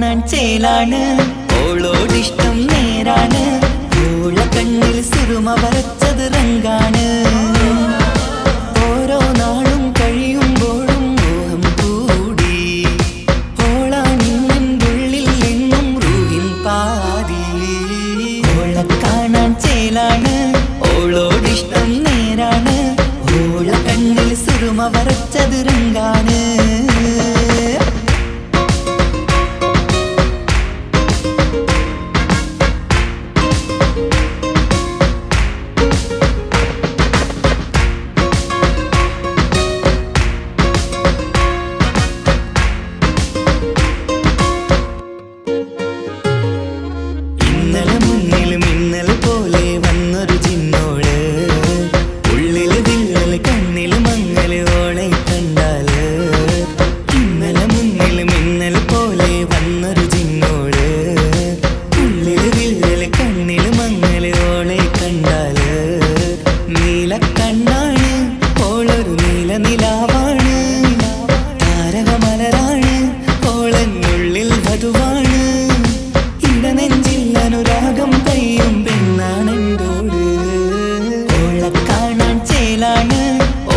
കാണാൻ ചേലാണ്, ഓളോടിഷ്ടം നേരാണ്. ഓള കണ്ണിൽ സുറുമ വരച്ചത് റങ്കാണ്. ഓരോ നാളും കഴിയുമ്പോഴും മോഹം കൂടി. ഓളാണിന്നുള്ളിൽ എന്നും റൂഹിൻ പാതി. ഓള കാണാൻ ചേലാണ്, ഓളോടിഷ്ടം നേരാണ്. ഓള കണ്ണിൽ സുറുമ വരച്ചത് റങ്കാണ്.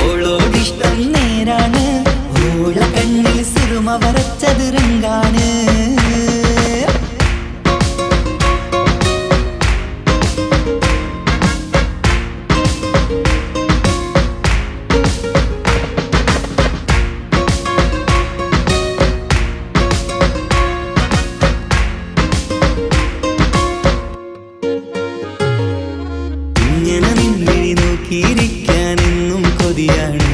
ഓളോടിഷ്ടം നേരാണ്, ഓള കണ്ണിൽ സുറുമ വരച്ചത് റങ്കാണ്. നോക്കിയിരിക്കാനെന്നും കൊതിയാണ്,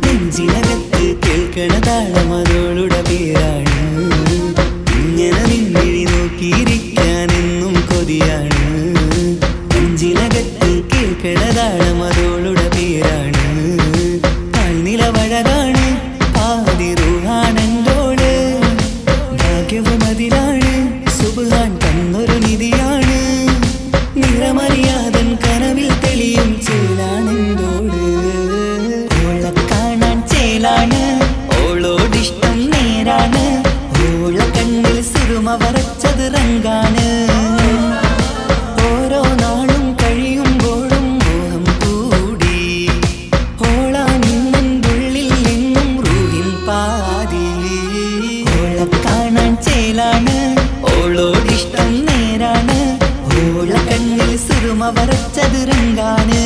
നെഞ്ചിനകത്ത് കേൾക്കണ താളമതോളുടെ പേരാണ്. ഇങ്ങനെ നിന്നിഴി നോക്കിയിരിക്കാനെന്നും കൊതിയാണ്, നെഞ്ചിനകത്ത് കേൾക്കണ താളമതോളുടെ പേരാണ്. കാൽനിലവഴകാണ്, പാതി റൂഹാണെന്തോട്, ഭാഗ്യവും അതിലാണ്, സുബ്ഹാൻ തന്നൊരു നിധിയാണ്. നിറമറിയാതൻ കനവിൽ തെളിയും ചേലാണെന്തോട്. ഓള കാണാൻ ചേലാണ്, ഓളോടിഷ്ടം നേരാണ്. ഓള കണ്ണിൽ സുറുമ വരച്ചത് റങ്കാണ്. ഓരോ നാളും കഴിയുമ്പോഴും മോഹം കൂടി. ഓളാണിന്നുള്ളിൽ എന്നും റൂഹിൻ പാതി. ഓള കാണാൻ ചേലാണ്, ഓളോടിഷ്ടം നേരാണ്. ഓള കണ്ണിൽ സുറുമ വരച്ചത് റങ്കാണ്.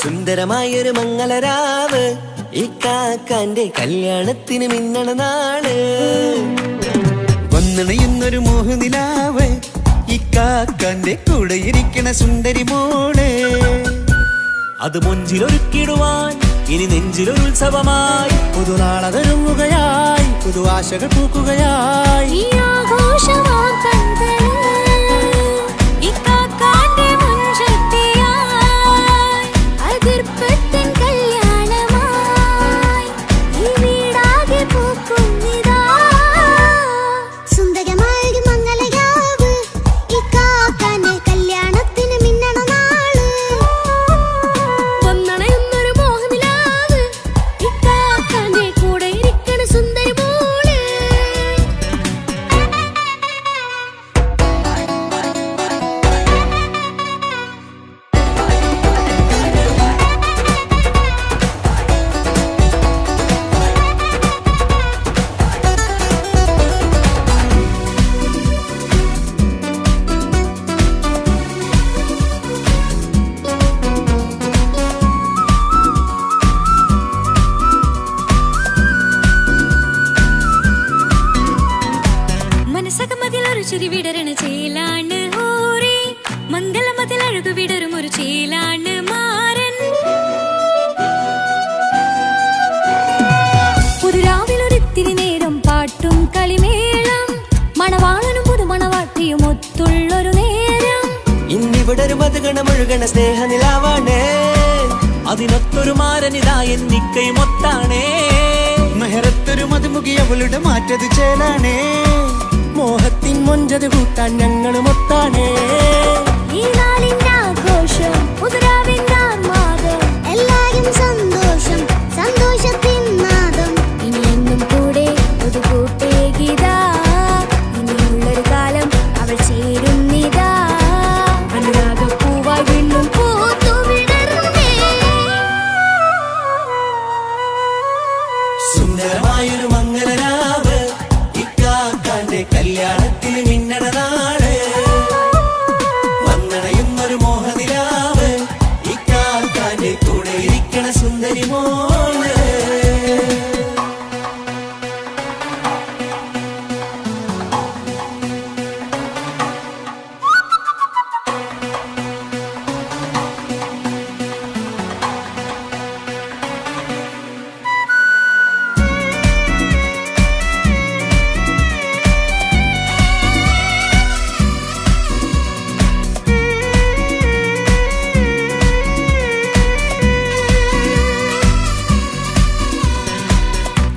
സുന്ദരമായൊരു മംഗളരാവ്, ഈ കാക്കാന്റെ കല്യാണത്തിന് മിന്നണ നാള്. വന്നണയുന്നൊരു മോഹനിലാവ്, ഈ കാക്കാന്റെ കൂടെ ഇരിക്കണ സുന്ദരി മോള്. അത് മുഞ്ചിലൊരുക്കിടുവാൻ ഇനി നെഞ്ചിലൊരു ഉത്സവമായി, പുതുനാളതൊരുങ്ങുകയായി, പുതു ആശകൾ പൂക്കുകയായി. ചിരി വിടരണ ചേലാണ് ഓരേ, മംഗളമതിൽ അഴകു വിടരും ഒരു ചേലാണ് മാരൻ. പുതുരാവിലൊരിത്തിരി നേരം പാട്ടും കളിമേളം, മണവാളനും പുതുമണവാട്ടിയും ഒത്തുള്ളൊരു നേരം. ഇന്നിവിടൊരു ഒഴുകണ സ്നേഹനിലാവാണേ. അതിനൊത്തൊരു മാരനിതാ എന്നിക്കൈമൊത്താണേ. മെഹറത്തൊരു മധുമുഖി അവളുടെ മാറ്റത് ചേലാണേ. മോഹത്തിൻ മൊഞ്ചത് കൂട്ടാൻ ഞങ്ങളും ഒത്താണേ. ഈ നാളിന്റെ ആഘോഷം പുതുരാവിന്റെ ആർമാദം എല്ലാരും സന്തോഷം സന്തോഷത്തിൻ നാദം ഇനി എന്നും കൂടെ ഒരു കൂട്ടേകിതാ ഇനിയുള്ളൊരു കാലം അവൾ ചേരുന്നിതാ അനുരാഗപ്പൂവായി വീണ്ടും പൂത്തു വിടർന്നേ. സുന്ദരമായൊരു മംഗലരാവ് ഇക്കാക്കാന്റെ കല്യാണത്തിന് മിന്നണ നാട്. വന്നണയുന്നൊരു മോഹനിലാവ് ഇക്കാക്കാന്റെ കൂടെ ഇരിക്കണ സുന്ദരി മോള്.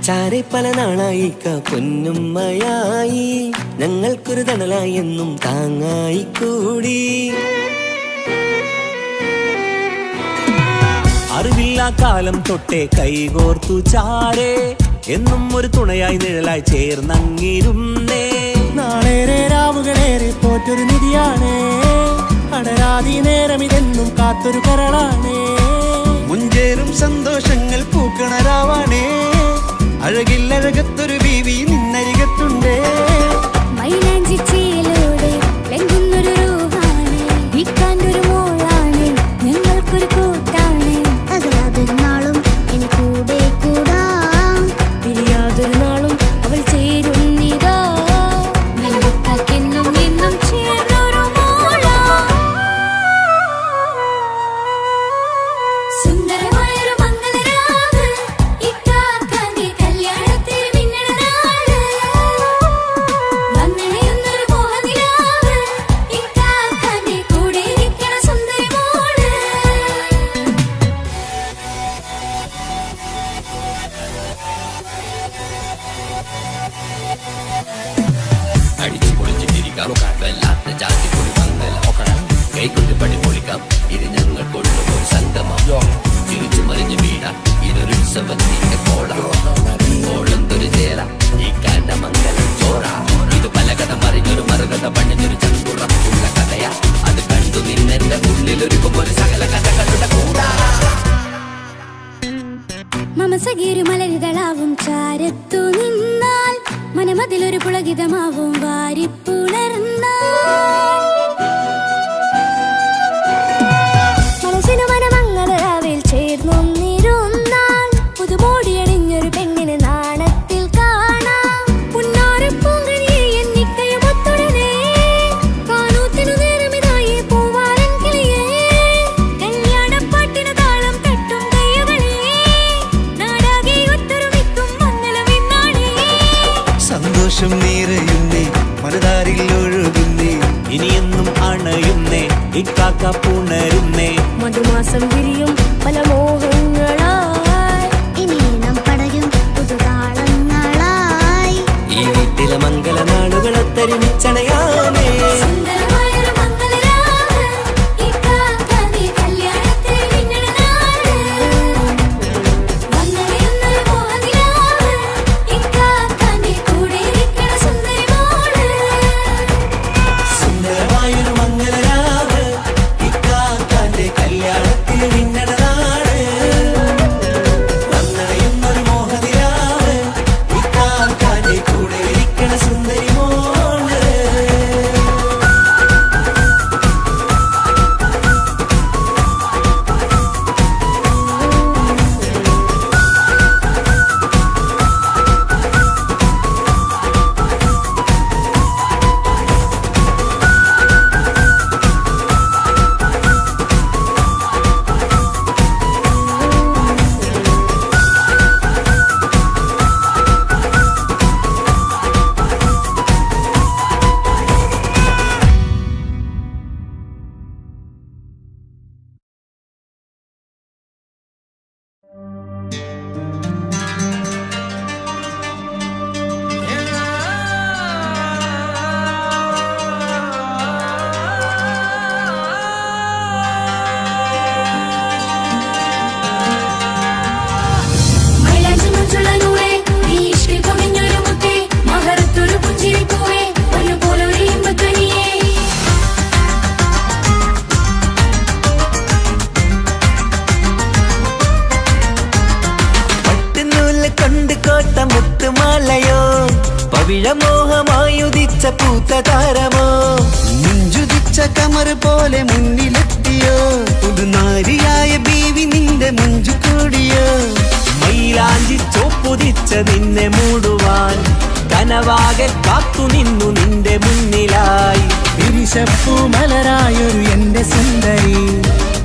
ചാരെ പല നാളായി പൊന്നുമ്മയായി ഞങ്ങൾക്കൊരു തണലായി എന്നും താങ്ങായി കൂടി. അറിവില്ലാ കാലം തൊട്ടേ കൈകോർത്തു ചാരേ എന്നും ഒരു തുണയായി നിഴലായി ചേർന്നങ്ങിരുന്നേ. നാളേറെ രാവുകളേറെ പോറ്റൊരു നിധിയാണേ. അടരാതി നേരം ഇതെന്നും കാത്തൊരു കരളാണേ. മുഞ്ചേറും സന്തോഷങ്ങൾ പൂക്കണരാവാണേ. അഴകില്ലഴകത്തൊരു ബീവി നിന്നരികത്തുണ്ടേ. മൈലാഞ്ചി ചേലോടെ ലംഘുന്നൊരു രൂഹാണ് വിക്കാണ്ടൊരു മോളാണ് ഞങ്ങൾക്കൊരു കൂട്ടാണ് അതൊരു നാളും ഇനി കൂടെ കൂടാം പിരിയാതൊരു നാളും അവൾ ചേരുന്നിതാ ഞങ്ങൾക്കെന്നും എന്നും ചേർന്നൊരു മോളാ. സുന്ദരമായൊരു മംഗലരാവ് ഇക്കാക്കാന്റെ കല്യാണത്തിന് മിന്നണ നാട്. വന്നണയുന്നൊരു മോഹനിലാവ് ഇക്കാക്കാന്റെ കൂടെ ഇരിക്കണ സുന്ദരി മോള്. അടിച്ചു പൊളിച്ചിട്ടിരിക്കാം വല്ലാത്ത ജാതി പൊളി മംഗല കൈകൊണ്ട് പടി പൊളിക്കാം. ഇത് ഞങ്ങൾ കൊണ്ടുപോയി സംഗമം ചിരിച്ചു മറിഞ്ഞു വീടാം. ഇതൊരു ഉത്സവത്തിന്റെ കോളന്തൊരു ചേര ഈ കാണ്ട മംഗലം ചോറ. ഇത് പല കഥ മറിഞ്ഞൊരു മറുകഥ പണിഞ്ഞൊരു ചങ്കുറപ്പുള്ള കഥയാ. അത് കണ്ടു നിന്നെന്റെ ഉള്ളിലൊരുക്കും ഒരു സകല കഥകളുടെ കൂടാ. മമസഗീരു മലരിതളാവും ചാരത്തു നിന്നാൽ മനമതിലൊരു പുളകിതമാവും വാരിപ്പുണർന്നാൽ മനസ്സിനു മനമംഗളരാവിൽ ചേർന്നൊന്നിരുന്നാൽ പുതുമോടിയണിഞ്ഞൊരു പെണ്ണിന് നാണത്തിൽ കാണാം പുന്നാരപ്പൂങ്കണിയെ എന്നിക്കയുമൊത്തുടനെ കാനൂത്തിനു നേരമിതായി പൂവാലൻ കിളിയേ കല്യാണപ്പാട്ടിനു താളം തട്ടും കയ്യുകളേ നാടാകെ ഒത്തൊരുമിക്കും മംഗലമെന്നാണേ. സന്തോഷം നിറയുന്നേ മനതാരിൽ ഒഴുകുന്നേ. ഇനിയെന്നും അണയുന്നേ ഇക്കാക്ക പുണരുന്നേ. മധുമാസം വിരിയും പല മോഹങ്ങളായി ഇനി നാം പടരും പുതുതാളങ്ങളായി. ഈ വീട്ടിലെ മംഗല നാളുകളെ തരുമിച്ചണയാമേ. സുന്ദരമായൊരു മംഗലരാവ് ഇക്കാക്കാന്റെ കല്യാണത്തിന് മിന്നണ നാട്. വന്നണയുന്നൊരു മോഹനിലാവ് ഇക്കാക്കാന്റെ കൂടെ ഇരിക്കണ സുന്ദരി മോള്. സുന്ദരമായൊരു മംഗലരാവ് ഇക്കാക്കാന്റെ കല്യാണത്തിന് മിന്നണ നാട്. വന്നണയുന്നൊരു മോഹനിലാവ് ഇക്കാക്കാന്റെ കൂടെ ഇരിക്കണ സുന്ദരി മോള്. പവിഴമോഹമായുദിച്ച പൂത്ത താരമോ മുഞ്ചുദിച്ച കമർ പോലെ മുന്നിലെത്തിയോ പുതുനാരിയായ ബീവി നിന്റെ മുഞ്ചു കൂടിയോ മൈലാഞ്ചി ചോപ്പുദിച്ച നിന്നെ മൂടുവാൻ കനവാകെ കാത്തു നിന്നു നിന്റെ മുന്നിലായി. വിരിശപ്പൂ മലരായൊരു എന്റെ സുന്ദരി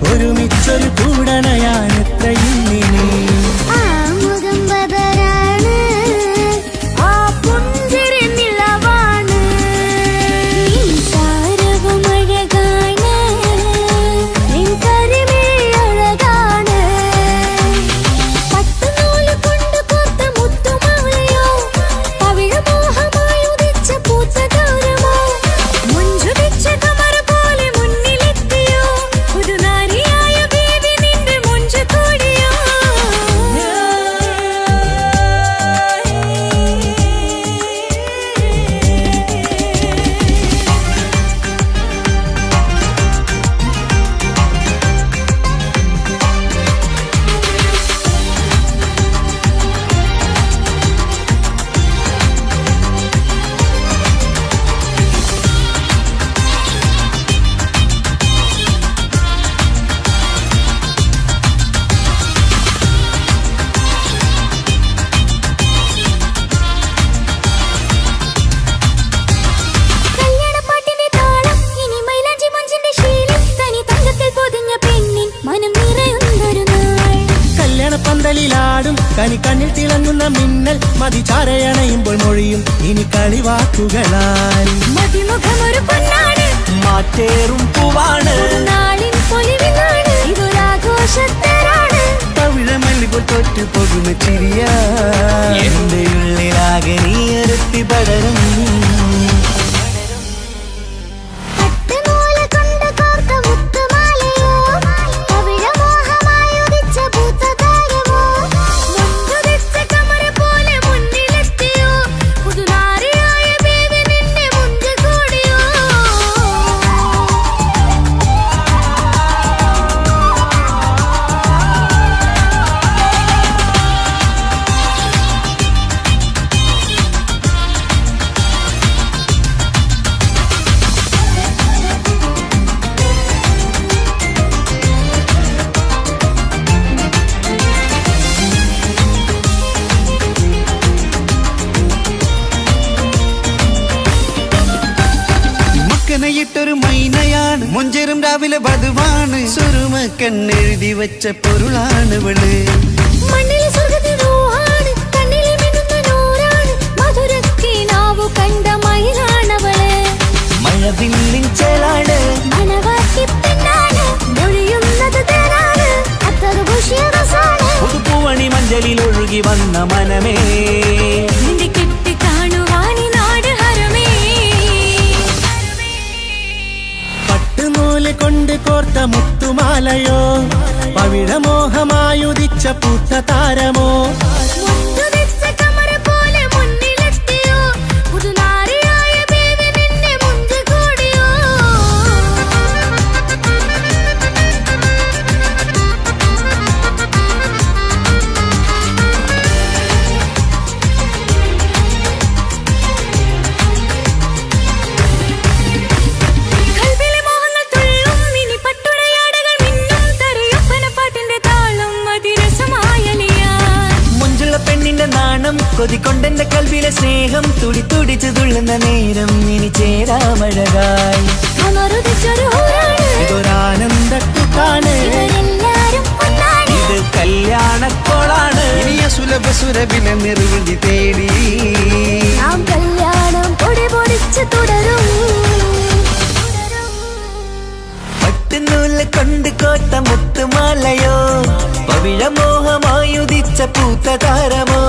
ഒരുമിച്ചൊരു കൂടണയാൻ എത്രയിന്നിനി ആ മുഖം ബദരാണ് ആ പുഞ്ചിരി നിലവാണ് നീ സാരവും അഴകാണ് നിൻ കരിമിഴി അഴകാണ് പട്ടുനൂല് കൊണ്ട് കോർത്ത മുത്തുമാലയോ പവിഴമോഹമായി ഉദിച്ച പൂത്ത താരമോ മുഞ്ചുദിച്ച കമർ പോലെ മുന്നിലെത്തിയോ പുതുനാരിയായ ബേബി നിന്റെ മുഞ്ചു കൂടിയോ കല്യാണപ്പാട്ടിന്റെ താളം ഇനി മൈലാഞ്ചി മഞ്ചിന്റെ ശീലം തനി തങ്കത്തിൽ പൊതിഞ്ഞ പെണ്ണിൻ മനം നിറയുന്നൊരു നാൾ കല്യാണപ്പന്തലിലാടും കണിക്കണ്ണിൽ തിളങ്ങുന്ന മിന്നൽ മതിചാരയണയുമ്പോൾ മൊഴിയും ഇനി കളിവാക്കുകളാൽ മതിമുഖമൊരു പൊന്നാണ് മാറ്റേറും പൂവാണ് നാളിൻ പൊലിവിനാണ് ഇതൊരാഘോഷത്തരാണ് പവിഴമല്ലിപ്പോൾ തോറ്റു പോകുന്ന ചിരിയാ എന്റെ ഉള്ളിലാകെ നീ ഒരുത്തി പടരും പട്ടുനൂല് കൊണ്ട് കോർത്ത മുത്തുമാലയോ പവിഴമോഹമായി ഉദിച്ച പൂത്ത താരമോ മുഞ്ചുദിച്ച കമർ പോലെ മുന്നിലെത്തിയോ പുതുനാരിയായ ബേബി നിന്റെ മുഞ്ചു കൂടിയോ മക്കനയിട്ടൊരു മൈനയാണ് മുഞ്ചെറും രാവിലെ വധുവാണ് സുറുമക്കണ്ണെഴുതി വെച്ച പൊരുളാണ് ഇവള് മണ്ണിലെ സ്വർഗ്ഗത്തിൽ റൂഹാണ് കണ്ണിലെ മിന്നുന്ന നൂറാണ് മധുരക്കിനാവു കണ്ട മയിലാണവള് മഴവില്ലിൻ ചേലാണ് മണവാട്ടി പെണ്ണാണ് മൊഴിയുന്നത് തേനാണ് അത്തറ് ഭൂഷിയ രസാണ് പുതുപ്പൂവണി മഞ്ചലിൽ ഒഴുകി വന്ന മനമേ നിന്റെ കെട്ടി കാണുവാനി നാട് ഹരമേ പട്ടുനൂല് കൊണ്ട് കോർത്ത മുത്തുമാലയോ പവിഴമോഹമായുദിച്ച പൂത്ത താരമോ മുഞ്ചുദിച്ച കമർ പോലെ മുന്നിലെത്തിയോ പുതുനാരിയായ ബേബി നിന്റെ മുഞ്ചു കൂടിയോ കൽവിലെ മോഹങ്ങൾ തുള്ളും ഇനി പട്ടുടയാടകൾ മിന്നും തരയൊപ്പനപ്പാട്ടിന്റെ താളം അതിരസമായലിയാൻ മുഞ്ചുള്ള പെണ്ണിന്റെ നാണം കൊതിക്കൊണ്ടെന്റെ കൽവിലെ സ്നേഹം തുടി തുടിച്ചു തുള്ളുന്ന നേരം ഇനി ചേരാമഴകായി കമറുദിച്ചൊരു ഹൂറാണ് ഇതൊരാനന്ദക്കുത്താണ് ഇവരെല്ലാരും ഒന്നാണ് ഇത് കല്യാണക്കോളാണ് ഇനിയ സുലഭ സുരഭിലെ നിർവൃതി തേടി നാം കല്യാണം പൊടി പൊടിച്ച് തുടരും പട്ടുനൂല് കൊണ്ട് കോത്ത മുത്തുമാലയോ പവിഴമോഹമായുദിച്ച പൂത്ത താരമോ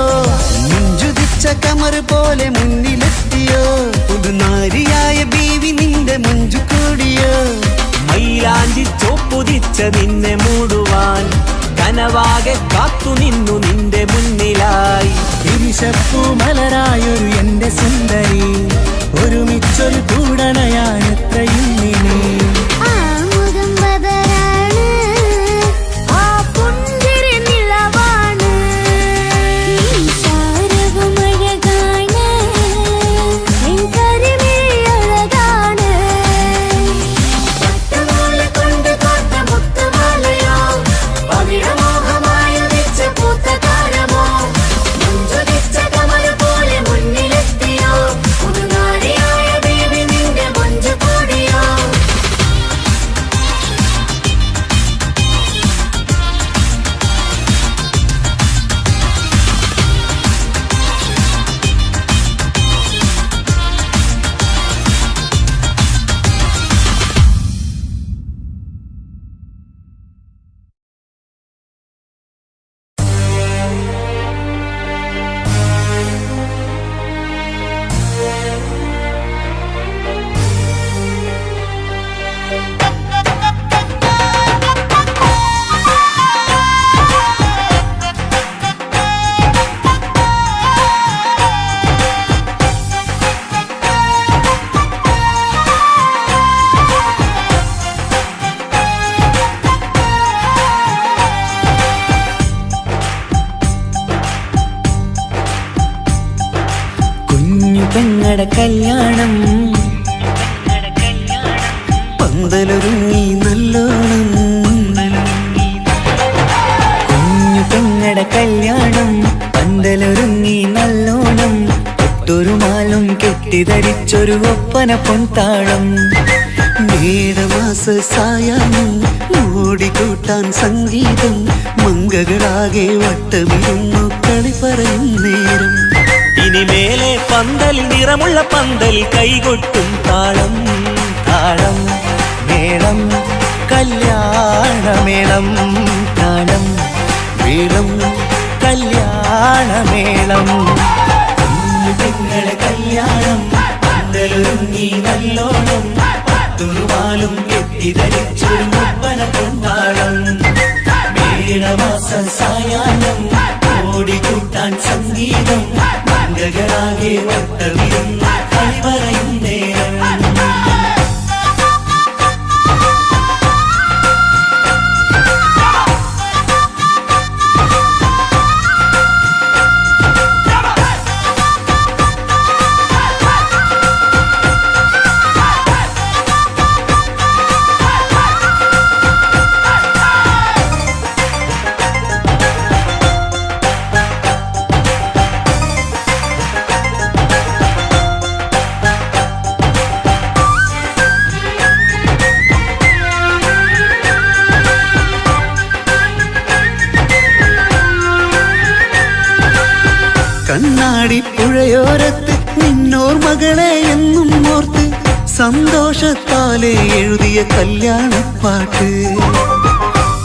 മുഞ്ചുദിച്ച കമർ പോലെ മുന്നിലെത്തിയോ പുതുനാരിയായ ബീവി നിന്റെ മുഞ്ചു കൂടിയോ മൈലാഞ്ചി ചോപ്പുദിച്ച നിന്നെ മൂടുവാൻ കനവാകെ കാത്തു നിന്നു നിന്റെ മുന്നിലായി. വിരിശപ്പൂ മലരായൊരു എന്റെ സുന്ദരി ഒരുമിച്ചൊരു കൂടണയാൻ എത്രയിന്നിനി ആ മുഖം ബദരാണ് ആ പുഞ്ചിരി നിലവാണ് നീ സാരവും അഴകാണ് കല്യാണം പന്തലൊരുങ്ങി നല്ലോണം കുഞ്ഞു പെങ്ങടെ കല്യാണം പന്തലൊരുങ്ങി നല്ലോണം ഒട്ടൊരു മാലും കെട്ടിധരിച്ചൊരു ഒപ്പന പൊൻതാളം മേടമാസ സായാഹ്നം ഓടിക്കൂട്ടാൻ സംഗീതം മംഗകളാകെ വട്ടമിരുന്നു കളി പറയും നേരം ഇനിമേലെ പന്തലിൽ നിറമുള്ള പന്തൽ കൈകൊട്ടും താളം താളം മേളം കല്യാണമേളം താളം മേളം കല്യാണമേളം കുഞ്ഞുങ്ങളെ കല്യാണം പന്തലൊരുങ്ങി നല്ലോണം പത്തുരുമാലും കെട്ടിധരിച്ചൊരു ഒപ്പന കൊണ്ടാടം മേടമാസ സായാഹ്നം ഓടിക്കൂട്ടാൻ സംഗീതം മംഗകളാകെ വട്ടമിരുന്ന കളി പറയും നേരം കണ്ണാടി പുഴയോരത്ത് നിന്നോർ മകളെ എന്നും ഓർത്ത് സന്തോഷത്താലെ എഴുതിയ കല്യാണപ്പാട്ട്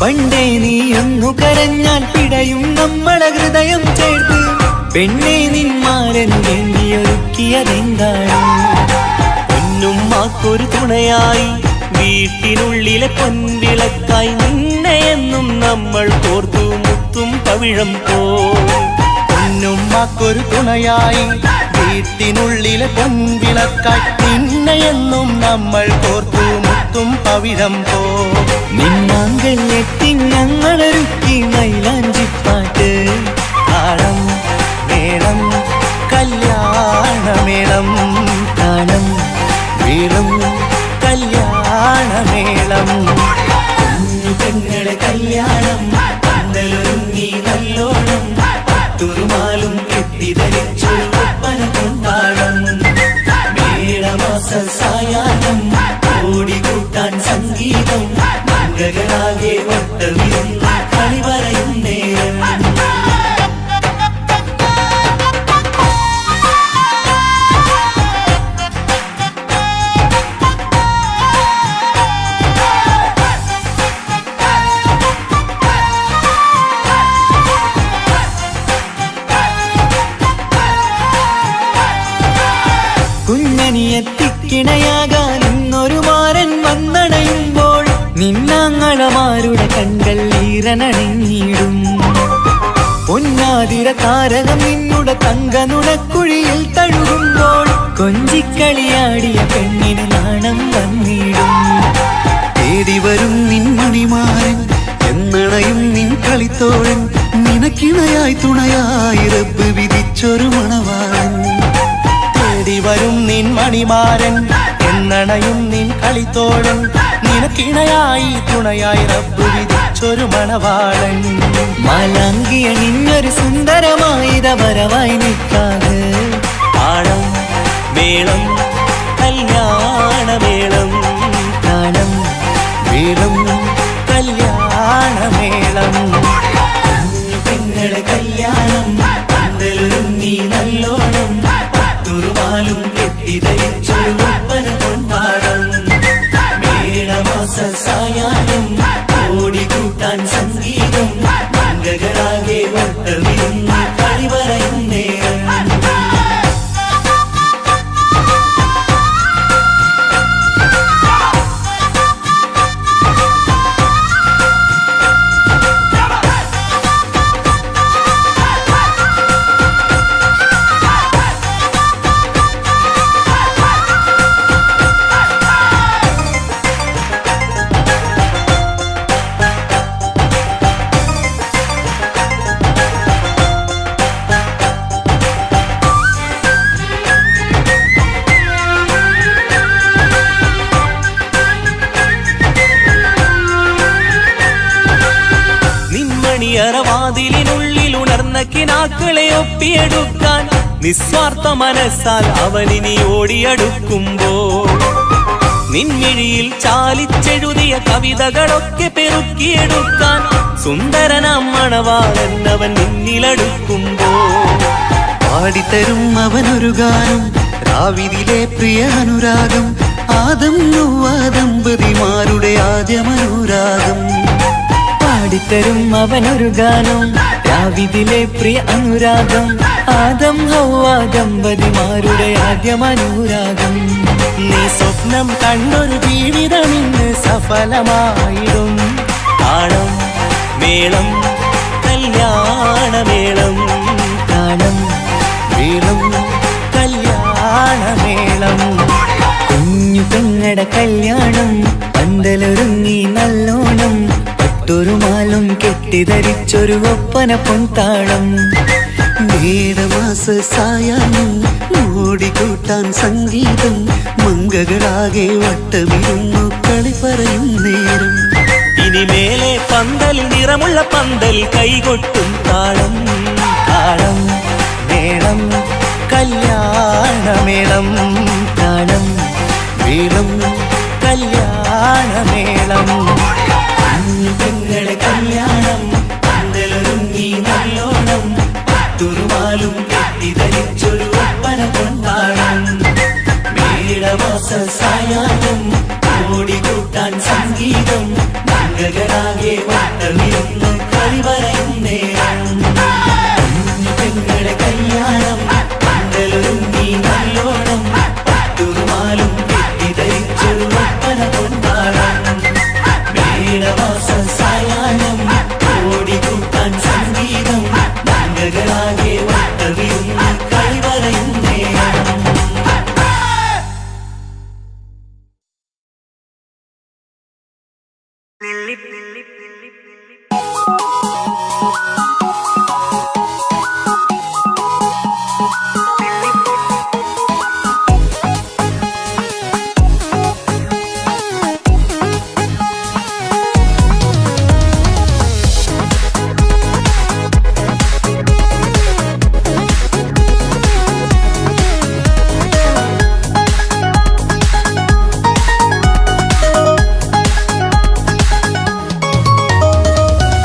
പണ്ടേ നീ ഒന്നു കരഞ്ഞാൽ പിടയും നമ്മളെ ഹൃദയം ചേർത്ത് പെണ്ണെ നിന്മാരൻ വേണ്ടിയൊരുക്കിയതെന്താണ് പൊന്നുമ്മാക്കൊരു തുണയായി വീട്ടിനുള്ളിലെ പൊൻവിളക്കായി നിന്നെ എന്നും നമ്മൾ കോർത്തു മുത്തും പവിഴം പോ പൊന്നുമ്മക്കൊരു തുണയായി വീട്ടിനുള്ളിലെ പൊൻവിളക്കായി നിന്നെയെന്നും നമ്മൾ കോർത്തു മുത്തും പവിഴം പോ നിന്നാങ്കല്ലെത്തി ഞങ്ങളൊരുക്കി മൈലാഞ്ചിപ്പാട്ട് താളം മേളം കല്യാണമേളം താളം മേളം കല്യാണമേളം കുഞ്ഞു പെങ്ങളെ കല്യാണം പന്തലൊരുങ്ങി നല്ലോണം പത്തുരുമാലും കെട്ടിധരിച്ചൊരു ഒപ്പന കൊണ്ടാടം മേടമാസ സായാഹ്നം ഓടിക്കൂട്ടാൻ സംഗീതം മംഗകളാകെ വട്ടമിരുന്ന കളി പറയും നേരം കുഞ്ഞനിയെത്തിക്കിണയാകാൻ ഇന്നൊരു മാരൻ വന്നണയുമ്പോൾ നിന്നാങ്ങളമാരുടെ കൺകൾ ഈറനണിഞ്ഞിടും പൊന്നാതിര താരകം നിന്നുടെ തങ്കനുടക്കുഴിയിൽ തഴുകുമ്പോൾ കൊഞ്ചിക്കളിയാടിയ പെണ്ണിന് നാണം വന്നിടും തേടി വരും നിൻ മണിമാരൻ എന്നണയും നിൻ കളിത്തോഴൻ നിനക്കിണയായി തുണയായി റബ്ബ് വിധിച്ചൊരു മണവാളൻ തേടി വരും നിൻ മണിമാരൻ എന്നണയും നിൻ കളിത്തോഴൻ നിനക്കിണയായി തുണയായി റബ്ബ് വിധിച്ചൊരു മണവാളൻ മാലാങ്കിയ നിന്നൊരു സുന്ദരമായിത വരവായി നിൽക്കാതെ താളം മേളം കല്യാണമേളം താളം മേളം കല്യാണമേളം പെങ്ങളെ കല്യാണം പന്തലൊരുങ്ങി നല്ലോണം പത്തുരുമാലും കെട്ടിധരിച്ചൊരു ഒപ്പന കൊണ്ടാടം മേടമാസ സായാഹ്നം ഓടിക്കൂട്ടാൻ സംഗീതം മംഗകളാകെ വട്ടമിരുന്ന കളി പറയും നേരം മണിയറവാതിലിനുള്ളിൽ ഉണർന്ന കിനാക്കളെ ഒപ്പിയെടുക്കാൻ നിസ്വാർത്ഥ മനസ്സാൽ അവനിനി ഓടിയടുക്കുമ്പോൾ നിൻമിഴിയിൽ ചാലിച്ചെഴുതിയ കവിതകളൊക്കെ പെറുക്കിയെടുക്കാൻ സുന്ദരനാം മണവാളൻ അവൻ നിന്നിലടുക്കുമ്പോൾ പാടിത്തരും അവനൊരു ഗാനം രാവിലെ പ്രിയ അനുരാഗം ആദം ഹവ്വ ദമ്പതിമാരുടെ ആദ്യമനുരാഗം പാടിത്തരും അവനൊരു ഗാനം രാവിലെ പ്രിയ അനുരാഗം ആദം ഹവ്വ ദമ്പതിമാരുടെ ആദ്യമനുരാഗം നീ സ്വപ്നം കണ്ടൊരു ജീവിതം ഇന്ന് സഫലമായിടും താളം മേളം കല്യാണമേളം താളം മേളം കല്യാണമേളം കുഞ്ഞു പെങ്ങടെ കല്യാണം പന്തലൊരുങ്ങി നല്ലോണം പട്ടൊരു മാലും കെട്ടിധരിച്ചൊരു ഒപ്പന പൊൻതാളം മേടമാസ സായാഹ്നം ഓടിക്കൂട്ടാൻ സംഗീതം മംഗകളാകെ വട്ടമിരുന്നു കളി പറയും നേരം ഇനിമേലെ പന്തൽ നിറമുള്ള പന്തൽ കൈകൊട്ടും താളം താളം മേളം കല്യാണമേളം താളം മേളം കല്യാണമേളം കുഞ്ഞു പെങ്ങടെ കല്യാണം പന്തലൊരുങ്ങി നല്ലോണം പട്ടുറുമാലും കെട്ടിധരിച്ചൊരു ഒപ്പന പൊൻതാളം മേടമാസ സായാഹ്നം ഓടിക്കൂട്ടാൻ സംഗീതം മംഗകളാകെ വട്ടമിരുന്നു കളി പറയും നേരം കുഞ്ഞു പെങ്ങടെ കല്യാണം പന്തലൊരുങ്ങി നല്ലോണം പട്ടുറുമാലും കെട്ടിധരിച്ചൊരു ഒപ്പന പൊൻതാളം മേടമാസ സായാഹ്നം ഓടിക്കൂട്ടാൻ സംഗീതം മംഗകളാകെ വട്ടമിരുന്നു കളി പറയും നേരം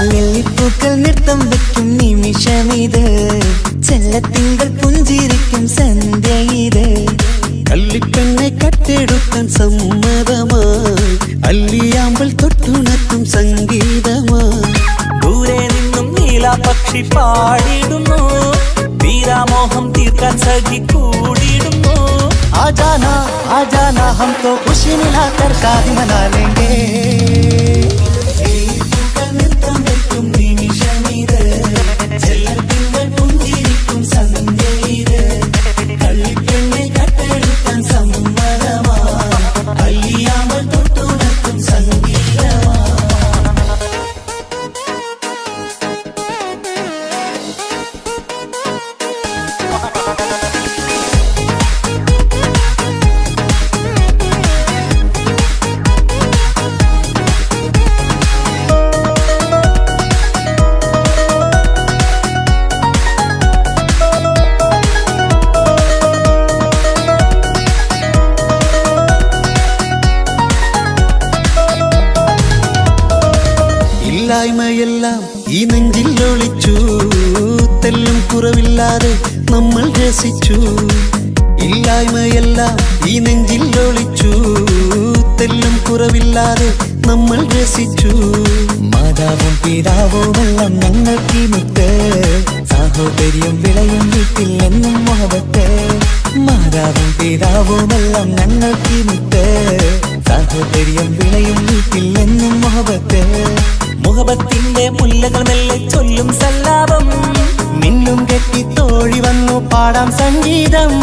ലില്ലിപ്പൂക്കൾ നൃത്തം വെക്കും നിമിഷമിത് ചെല്ലത്തിങ്കൾ പുഞ്ചിരിക്കും സന്ധ്യ ഇത് കള്ളിപ്പെണ്ണെ കട്ടെടുക്കാൻ സമ്മതമായി അല്ലിയാമ്പൽ തൊട്ടുണർത്തും സംഗീതമായി ദൂരെ നിന്നും നീലാപക്ഷി പാടിടുന്നു വീരാമോഹം തീർക്കാൻ സഖി കൂടിയിടുന്നു आजाना आजाना हम तो खुशी मिलाकर शादी मना लेंगे ഇല്ലായ്മയെല്ലാം ഈ നെഞ്ചിൽ ഒളിച്ചു തെല്ലും കുറവില്ലാതെ നമ്മൾ രസിച്ചു ഇല്ലായ്മയെല്ലാം ഈ നെഞ്ചിൽ ഒളിച്ചു തെല്ലും കുറവില്ലാതെ നമ്മൾ രസിച്ചു മാതാവും പിതാവുമെല്ലാം ഞങ്ങൾക്ക് മുത്ത് സാഹോദര്യം വിളയും വീട്ടിൽ എന്നും മുഹബത്ത് മാതാവും പിതാവുമെല്ലാം ഞങ്ങൾക്ക് മുത്ത് സാഹോദര്യം വിളയും വീട്ടിൽ എന്നും മുഹബത്ത് മുഹബത്തിന്റെ മുല്ലകൾ മെല്ലെ ചൊല്ലും സല്ലാപം മിന്നും കെട്ടി തോഴി വന്നു പാടാം സംഗീതം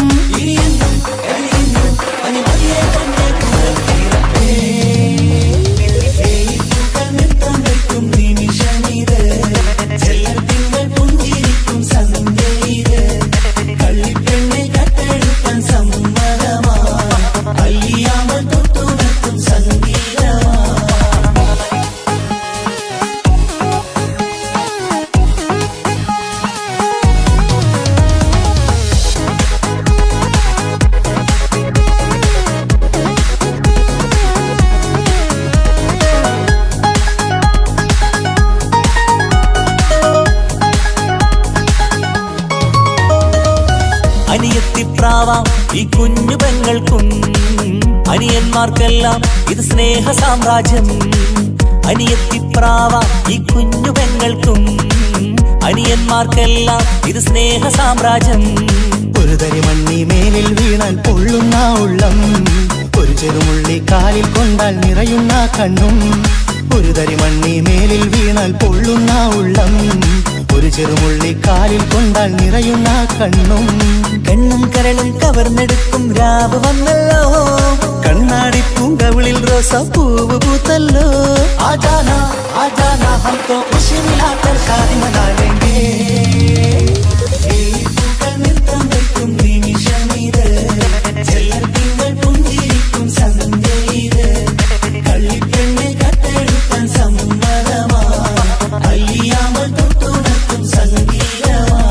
ഈ കുഞ്ഞു പെങ്ങൾക്കും അനിയന്മാർക്കെല്ലാം ഇത് സ്നേഹ സാമ്രാജ്യം. അനിയത്തിപ്രാവ ഈ കുഞ്ഞു പെങ്ങൾക്കും അനിയന്മാർക്കെല്ലാം ഇത് സ്നേഹ സാമ്രാജ്യം. ഒരു തരി മണ്ണി മേലിൽ വീണാൽ പൊള്ളുന്ന ഉള്ളം, ഒരു ചെറുമുള്ളി കാലിൽ കൊണ്ടാൽ നിറയുന്ന കണ്ണും. ഒരു തരി മണ്ണി മേലിൽ വീണാൽ പൊള്ളുന്ന ഉള്ളം, ഒരു ചെറുമുള്ളി കാലിൽ കൊണ്ടാൽ നിറയുന്ന കണ്ണും. കണ്ണും കരളും കവർന്നെടുക്കും രാവ് വന്നല്ലോ, കണ്ണാടി പൂങ്കവിളിൽ റോസാപ്പൂവ് പൂത്തല്ലോ. ആജാന ആജാന ഹം തോ ഖുശി മിലാകർ ഷാദി മനാലേംഗേ. നൃത്തം വയ്ക്കും നിമിഷമിത്, ചെല്ലത്തിങ്കൾ പുഞ്ചിരിക്കും സന്ധ്യയിത്. കള്ളിപ്പെണ്ണെ കട്ടെടുക്കാൻ സമ്മതമാ, അല്ലിയാമൽ തൊട്ടുണർത്തും സംഗീതമാ.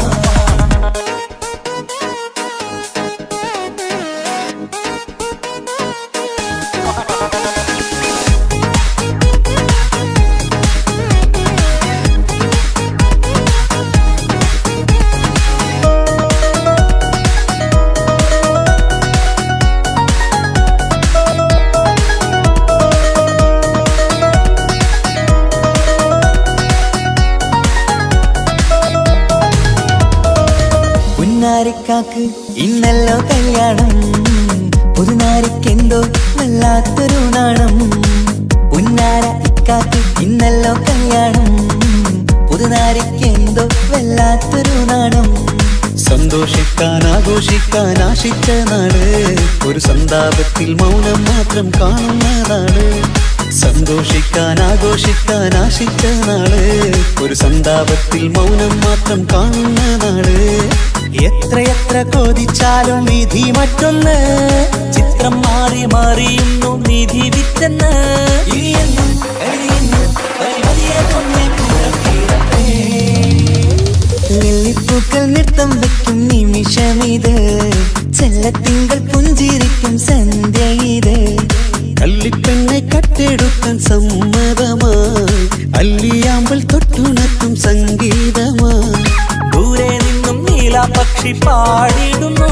പുന്നാരിക്കാക്ക് ഇന്നല്ലോ കല്യാണം, പുതുനാരിക്കെന്തോ വല്ലാത്തൊരു നാണം. പുന്നാര ഇക്കാക്ക് ഇന്നല്ലോ കല്യാണം, പുതുനാരിക്കെന്തോ വല്ലാത്തൊരു നാണം. സന്തോഷിക്കാൻ ആഘോഷിക്കാൻ ആശിച്ച നാട്, ഒരു സന്താപത്തിൽ മൗനം മാത്രം കാണുന്ന നാട്. സന്തോഷിക്കാൻ ആഘോഷിക്കാൻ ആശിച്ച നാട്, ഒരു സന്താപത്തിൽ മൗനം മാത്രം കാണുന്ന നാട്. എത്രയെത്ര കോതിച്ചാലും വിധി മറ്റൊന്ന്, ചിത്രം മാറി മാറിയുന്നു നിധി വിറ്റെന്ന്. ലില്ലിപ്പൂക്കൾ നൃത്തം വയ്ക്കും നിമിഷമിത്, ചെല്ലത്തിങ്കൾ പുഞ്ചിരിക്കും സന്ധ്യ ഇത്. കള്ളിപ്പെണ്ണെ കട്ടെടുക്കാൻ സമ്മതമായി, അല്ലിയാമ്പൽ തൊട്ടുണർത്തും സംഗീതമായി. ദൂരെ നിന്നും നീലാപക്ഷി പാടിടുന്നു,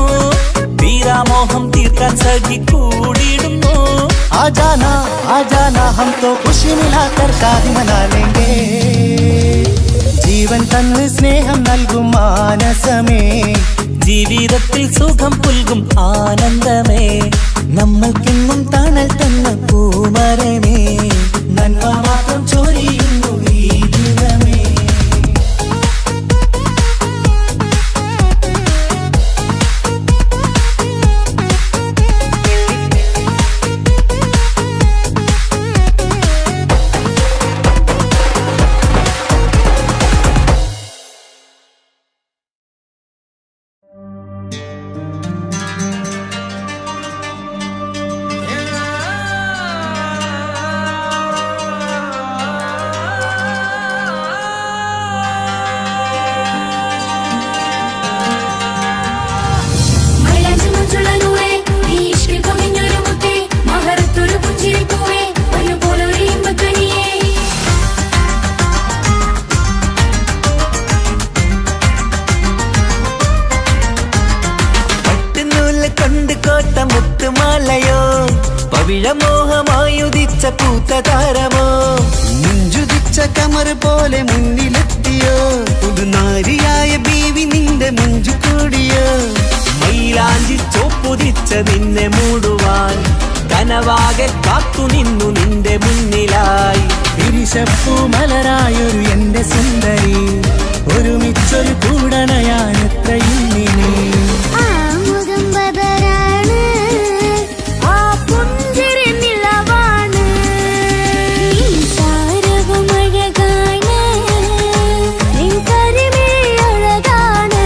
തീരാമോഹം തീർക്കാൻ സഖി കൂടിയിടുന്നു. ആജാന ആജാന ഹം തോ ഖുശി മിലാകർ ഷാദി മനാലേംഗേ. ജീവൻ തന്ന് സ്നേഹം നൽകും മാനസമേ, ജീവിതത്തിൽ സുഖം പുൽകും ആനന്ദമേ. നമ്മൾക്കെന്നും തണൽ തന്ന പൂമരമേ, നന്മ മാത്രം ചൊരിയുന്നു ഈ ദിനമേ. പവിഴമോഹമായുദിച്ച പൂത്തതാരമോ, മുഞ്ചുതിച്ച കമർ പോലെ മുന്നിലെത്തിയോ. പുതുനാരിയായ ബീവി നിന്റെ മുഞ്ചു കൂടിയോ. മൈലാഞ്ചി ചോപ്പുതിച്ച നിന്നെ മൂടുവാൻ കനവാകെ കാത്തു നിന്നു നിന്റെ മുന്നിലായി. തിരിശപ്പൂ മലരായൊരു എന്റെ സുന്ദരി, ഒരുമിച്ചൊരു കൂടണയാൻ എത്രയും നീ. ആ മുഖം ബദരാണ്, ആ പുഞ്ചിരി നിലവാണ്, നിൻ സാരവും അഴകാണ്, നിൻ കരിമിഴി അഴകാണ്.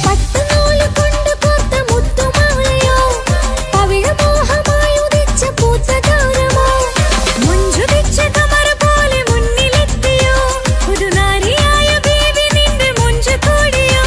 പട്ടുനൂല് കൊണ്ട് കോർത്ത മുത്തുമാലയോ, പവിഴമോഹമായി ഉദിച്ച പൂത്തതാരമോ, മുഞ്ചുതിച്ച കമർ പോലെ മുന്നിലെത്തിയോ. പുതുനാരിയായ ബേബി നിന്റെ മുഞ്ചു കൂടിയോ.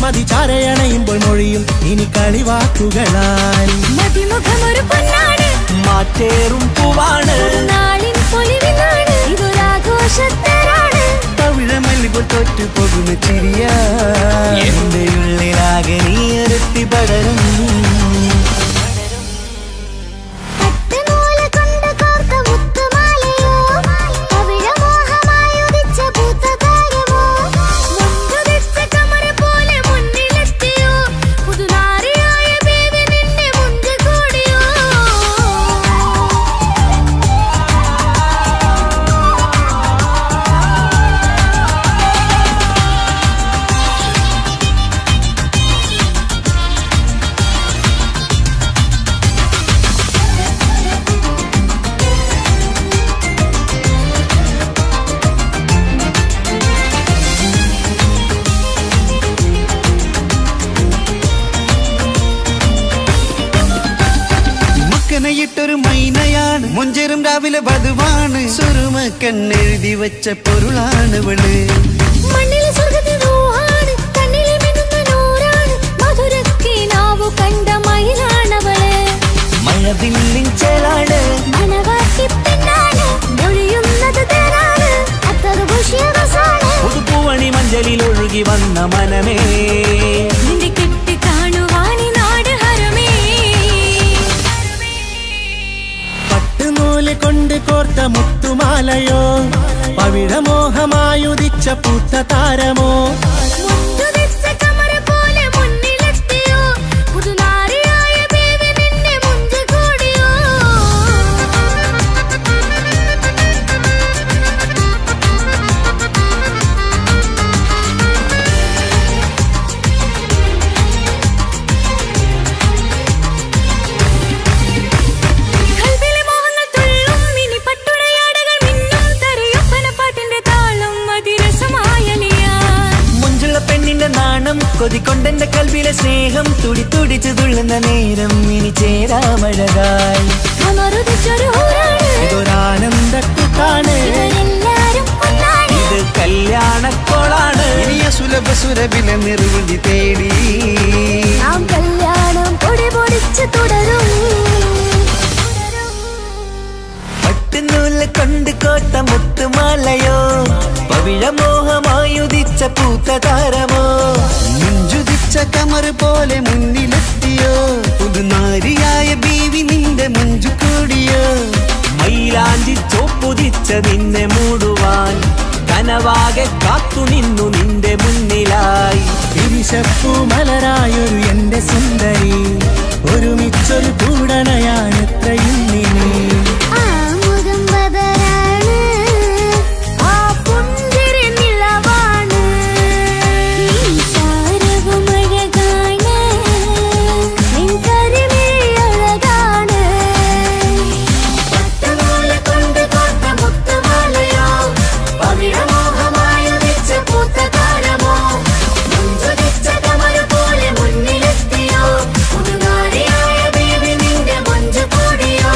മതി ചാരയണയുമ്പോൾ മൊഴിയും ഇനി കളിവാക്കുകളാൽ. മതിമുഖമൊരു പൊന്നാണ്, മാറ്റേറും പൂവാണ്, നാളിൻ പൊലിവിലാണ്, ഇതൊരാഘോഷത്തരാണ്. പവിഴമല്ലിപ്പോൾ തോറ്റു പോകുന്ന ചിരിയ എന്റെ ഉള്ളിലാകെ നീയറുത്തി പടരും. ൊരു മൈനയാണ്, മുഞ്ചരും രാവിലെ വധുവാണ്, സുറുമക്കണ്ണെഴുതി വെച്ച പൊരുളാണ് ഇവള്. മണ്ണിലെ സ്വർഗ്ഗത്തിൽ റൂഹാണ്, കണ്ണിലെ മിന്നുന്ന നൂറാണ്, മധുരക്കിനാവു കണ്ട മയിലാണവള്. മഴവില്ലിൻ ചേലാണ്, മണവാട്ടി പെണ്ണാണ്, മൊഴിയുന്നത് തേനാണ്, അത്തറ് പൂശിയ റസാണ്. പുതുപ്പൂവണി മഞ്ചലിൽ ഒഴുകി വന്ന മനമേ, നിന്റെ കെട്ടി കാണുവാനി നാട് ഹരമേ. പട്ടുനൂല് കൊണ്ട് കോർത്ത മുത്തുമാലയോ, പവിഴമോഹമായുദിച്ച പൂത്ത താരമോ, മുത്തുതിച്ച കമറ പോലെ മുന്നിലെത്തിയോ, പുതുനാരിയായ ബേബി നിന്റെ മുഞ്ച് കൂടിയോ. കൽവിലെ മോഹങ്ങൾ തുള്ളും, ഇനി പട്ടുടയാടകൾ മിന്നും, തരയൊപ്പന പാട്ടിന്റെ താളം അതിരസമായലിയാൻ. മുഞ്ചുള്ള പെണ്ണിന്റെ നാണം കൊതിക്കൊണ്ടെന്റെ കൽവിലെ സ്നേഹം തുടി തുടിച്ചു തുള്ളുന്ന നേരം ഇനി ചേരാമഴകായി. കമറുദിച്ചൊരു ഹൂറാണ്, ഇതൊരാനന്ദക്കൂട്ടാണ്, ഇവരെല്ലാരും ഒന്നാണ്. ഇത് കല്യാണക്കോളാണ്, ഇനിയ സുലഭ സുരഭിലെ നിർവൃതി തേടി നാം കല്യാണം പൊടി പൊടിച്ച് തുടരും. പട്ടുനൂല് കൊണ്ട് കോട്ട മുത്തുമാലയോ, പവിഴമോഹമായുദിച്ച പൂത്ത താരമോ, മുഞ്ചുദിച്ച കമറ് പോലെ മുന്നിലെത്തിയോ, പുതുനാരിയായ ബീവി നിന്റെ മുഞ്ചു കൂടിയോ. മൈലാഞ്ചി ചോപ്പുതിച്ച നിന്നെ മൂടുവാൻ കനവാകെ കാത്തു നിന്നു നിന്റെ മുന്നിലായി. വിരിശപ്പൂ മലരായൊരു എന്റെ സുന്ദരി, ഒരുമിച്ചൊരു കൂടണയാണെത്രയും നിന്നെ. ആ മുഖം ബദറാണ്, ആ പുഞ്ചിരി നിലവാണ്, ഈ സാരവും അഴകാണ്, നിൻ കരിമിഴി അഴകാണ്. പട്ടുനൂല് കൊണ്ട് കോർത്ത മുത്തുമാലയോ, പവിഴമോഹമായുദിച്ച പൂത്ത താരമോ, മുഞ്ചുദിച്ച കമറ പോലെ മുന്നിലെത്തിയോ, പുതുനാരിയായ ബേബി നിന്റെ മുഞ്ച് കൂടിയോ.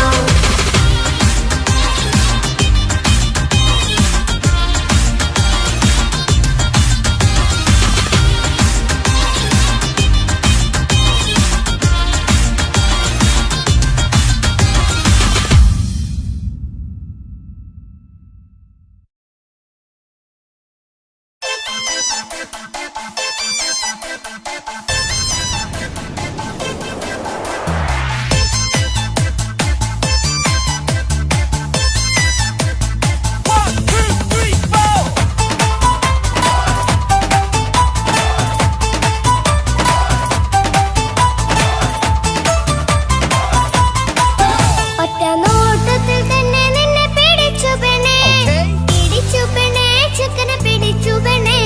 ഒറ്റ നോട്ടത്തിൽ തന്നെ നിന്നെ പിടിച്ചു പെണ്ണേ, പിടിച്ചു പെണ്ണേ, ചെക്കനെ പിടിച്ചു പെണ്ണേ.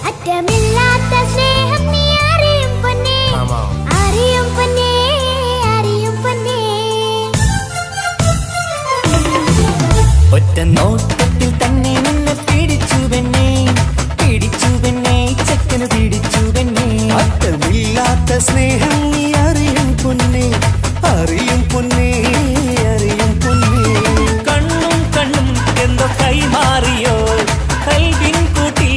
അറ്റമില്ലാത്ത സ്നേഹം നീ അറിയും പൊന്നേ, അറിയും പൊന്നേ, അറിയും പൊന്നേ. ഒറ്റ നോട്ടത്തിൽ തന്നെ നിന്നെ പിടിച്ചു പെണ്ണേ, പിടിച്ചു പെണ്ണേ, ചെക്കന് പിടിച്ചു പെണ്ണേ. അറ്റമില്ലാത്ത സ്നേഹം നീ അറിയും പൊന്നേ, അറിയും പൊന്നേ, അറിയും പൊന്നേ. കണ്ണും കണ്ണും എന്തോ കൈമാറിയോ, കൽവിൻ കൂട്ടി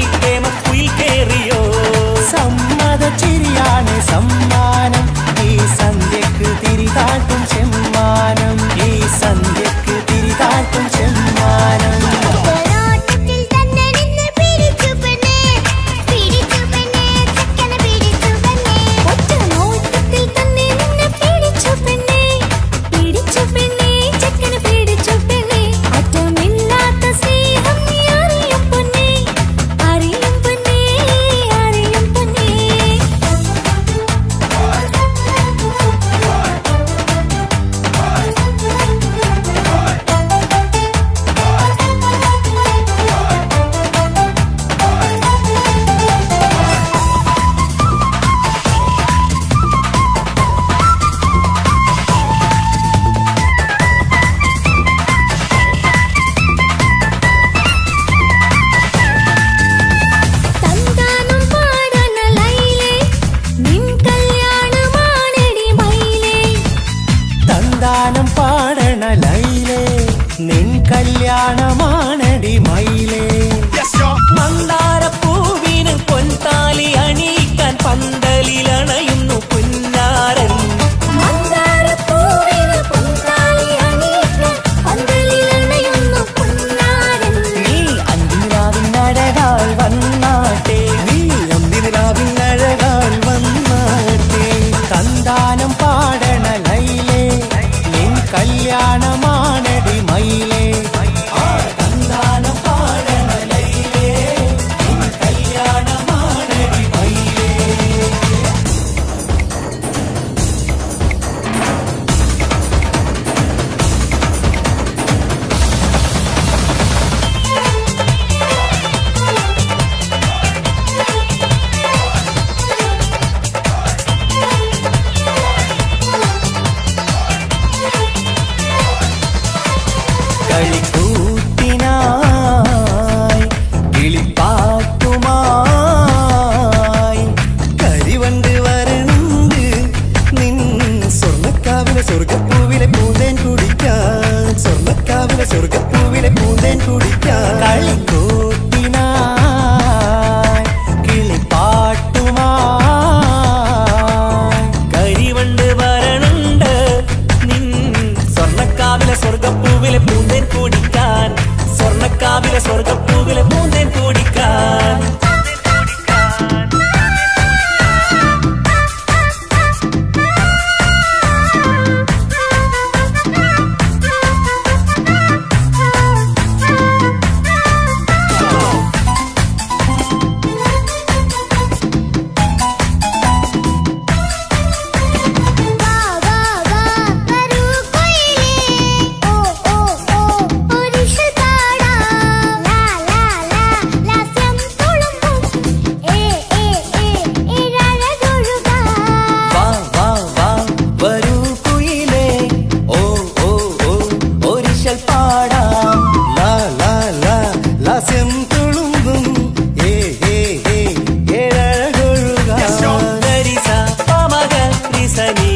സനി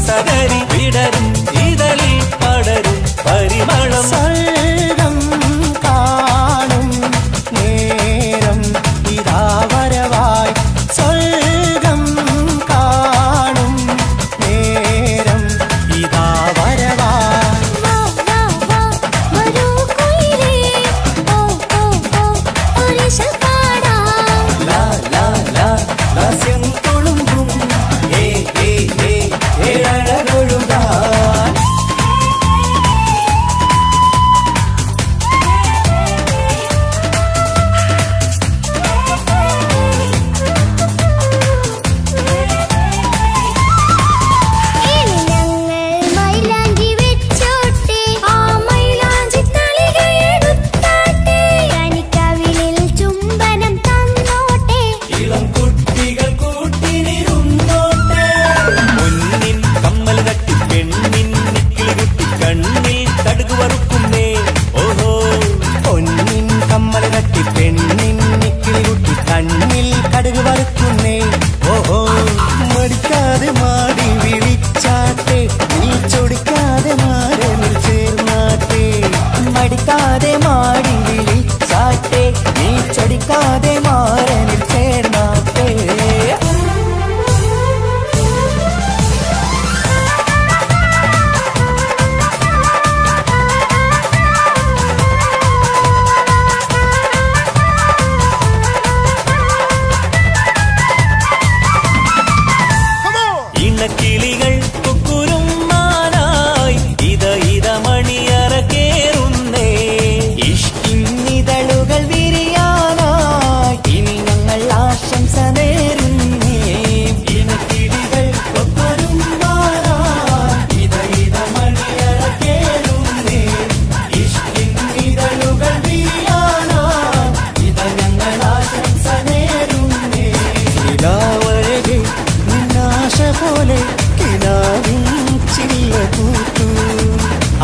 സകരി വിടരും ഇതളിൽ പടരും പരിമളം സ്വർഗം കാണും നേരം ഇതാ വരവായി സ്വർഗം കാണും നേരം ഇതാ വരവായി വാ വാ വാ വരൂ കുയിലേ ഓ ഓ ഓ ഒരിശൽ പാടാം ലാ ലാ ലാ ലാസ്യം തുളുമ്പും ഏഴഴകൊഴുകാൻ ഇനി ഞങ്ങൾ മൈലാഞ്ചി വെച്ചോട്ടെ ആ മൈലാഞ്ചി തളിക എടുത്താട്ടെ കണിക്കവിളിൽ ചുംബനം തന്നോട്ടെ ഇളം കുട്ടികൾ കൂട്ടിനിരുന്നോട്ടെ പൊന്നിൻ കമ്മൽ തട്ടി പെണ്ണിൻ കിളികുട്ടി കണ്ണിൽ കടുക് വറുക്കുന്നേ ഓഹോ പൊന്നിൻ കമ്മൽ തട്ടി പെണ്ണിൻ കിളികുട്ടി കണ്ണിൽ കടുക് വറുക്കുന്നേ ഓഹോ മടിക്കാതെ മാടി വിളിച്ചാട്ടെ നീ ചൊടിക്കാതെ മാരനിൽ ചേർന്നാട്ടെ മടിക്കാതെ മാടി വിളിച്ചാട്ടെ നീ ചടിക്കാതെ മാറനിൽ ചേർന്നാട്ടെ ഇണക്കിളികൾ കുക്കുരും മാനായി ഇത മണിയറ കേറുന്നേ ഇഷ്ടിന്നിതളുകൾ വിരിയാനായി ഇനി ഞങ്ങൾ ആശംസ നേരുന്നേ ഇണക്കിളികൾ കുക്കുരും മാനായി ഇത മണിയറ കേറുന്നേ ഇഷ്ടിന്നിതളുകൾ വിരിയാനായി ഇത ഞങ്ങൾ ആശംസ നേരുന്നേ നിലാവഴകെ നിന്നാശ പോലെ കിനാവിൻ ചില്ല കൂത്തു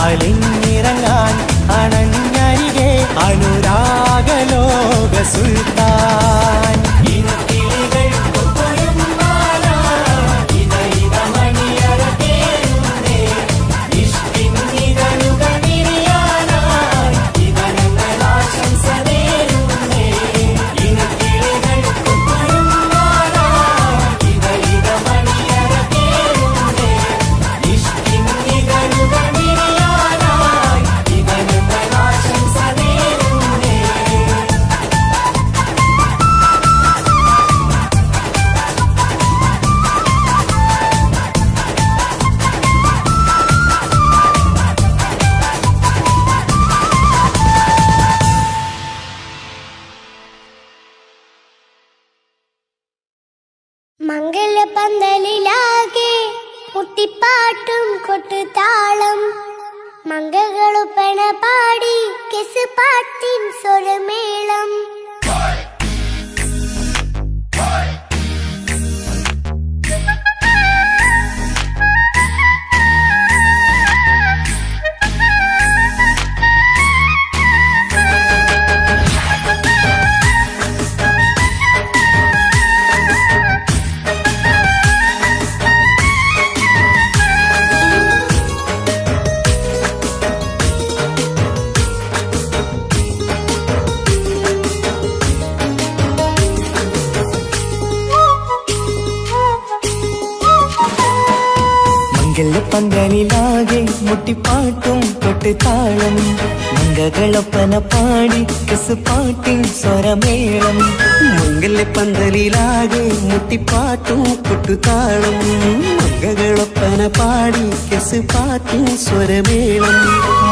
അലിഞ്ഞിറങ്ങാൻ അണഞ്ഞരികെ അനുരാഗലോക സുൽത്താൻ ഇണക്കിളികൾ കൊക്കൊരും മാനായി ഇത മണിയറ കേറുന്നേ ഇഷ്ടിന്നിതളുകൾ വിരിയാനായി ഇത ഞങ്ങൾ ആശംസ നേരുന്നേ ഇണക്കിളികൾ കൊക്കൊരും മാനായി ഇത മണിയറ കേറുന്നേ ഇഷ്ടിന്നിതളുകൾ വിരിയാനായി ഇത ഞങ്ങൾ ആശംസ നേരുന്നേ മംഗലപന്തലിലാകെ മുട്ടിപ്പാട്ടും കൊട്ടുതാളം മംഗകളുപ്പണ പാടി കെസ് പാട്ടിൻ സ്വരമേളം പന്തലിലാകെ മുട്ടിപ്പാട്ടും കൊട്ടുതാളം മംഗകളൊപ്പന പാടി കെസ് പാട്ടിൻ സ്വരമേളം പന്തലിലാകെ മുട്ടിപ്പാട്ടും കൊട്ടുതാളം മംഗകളൊപ്പന പാടി കെസ് പാട്ടിൻ സ്വരമേളം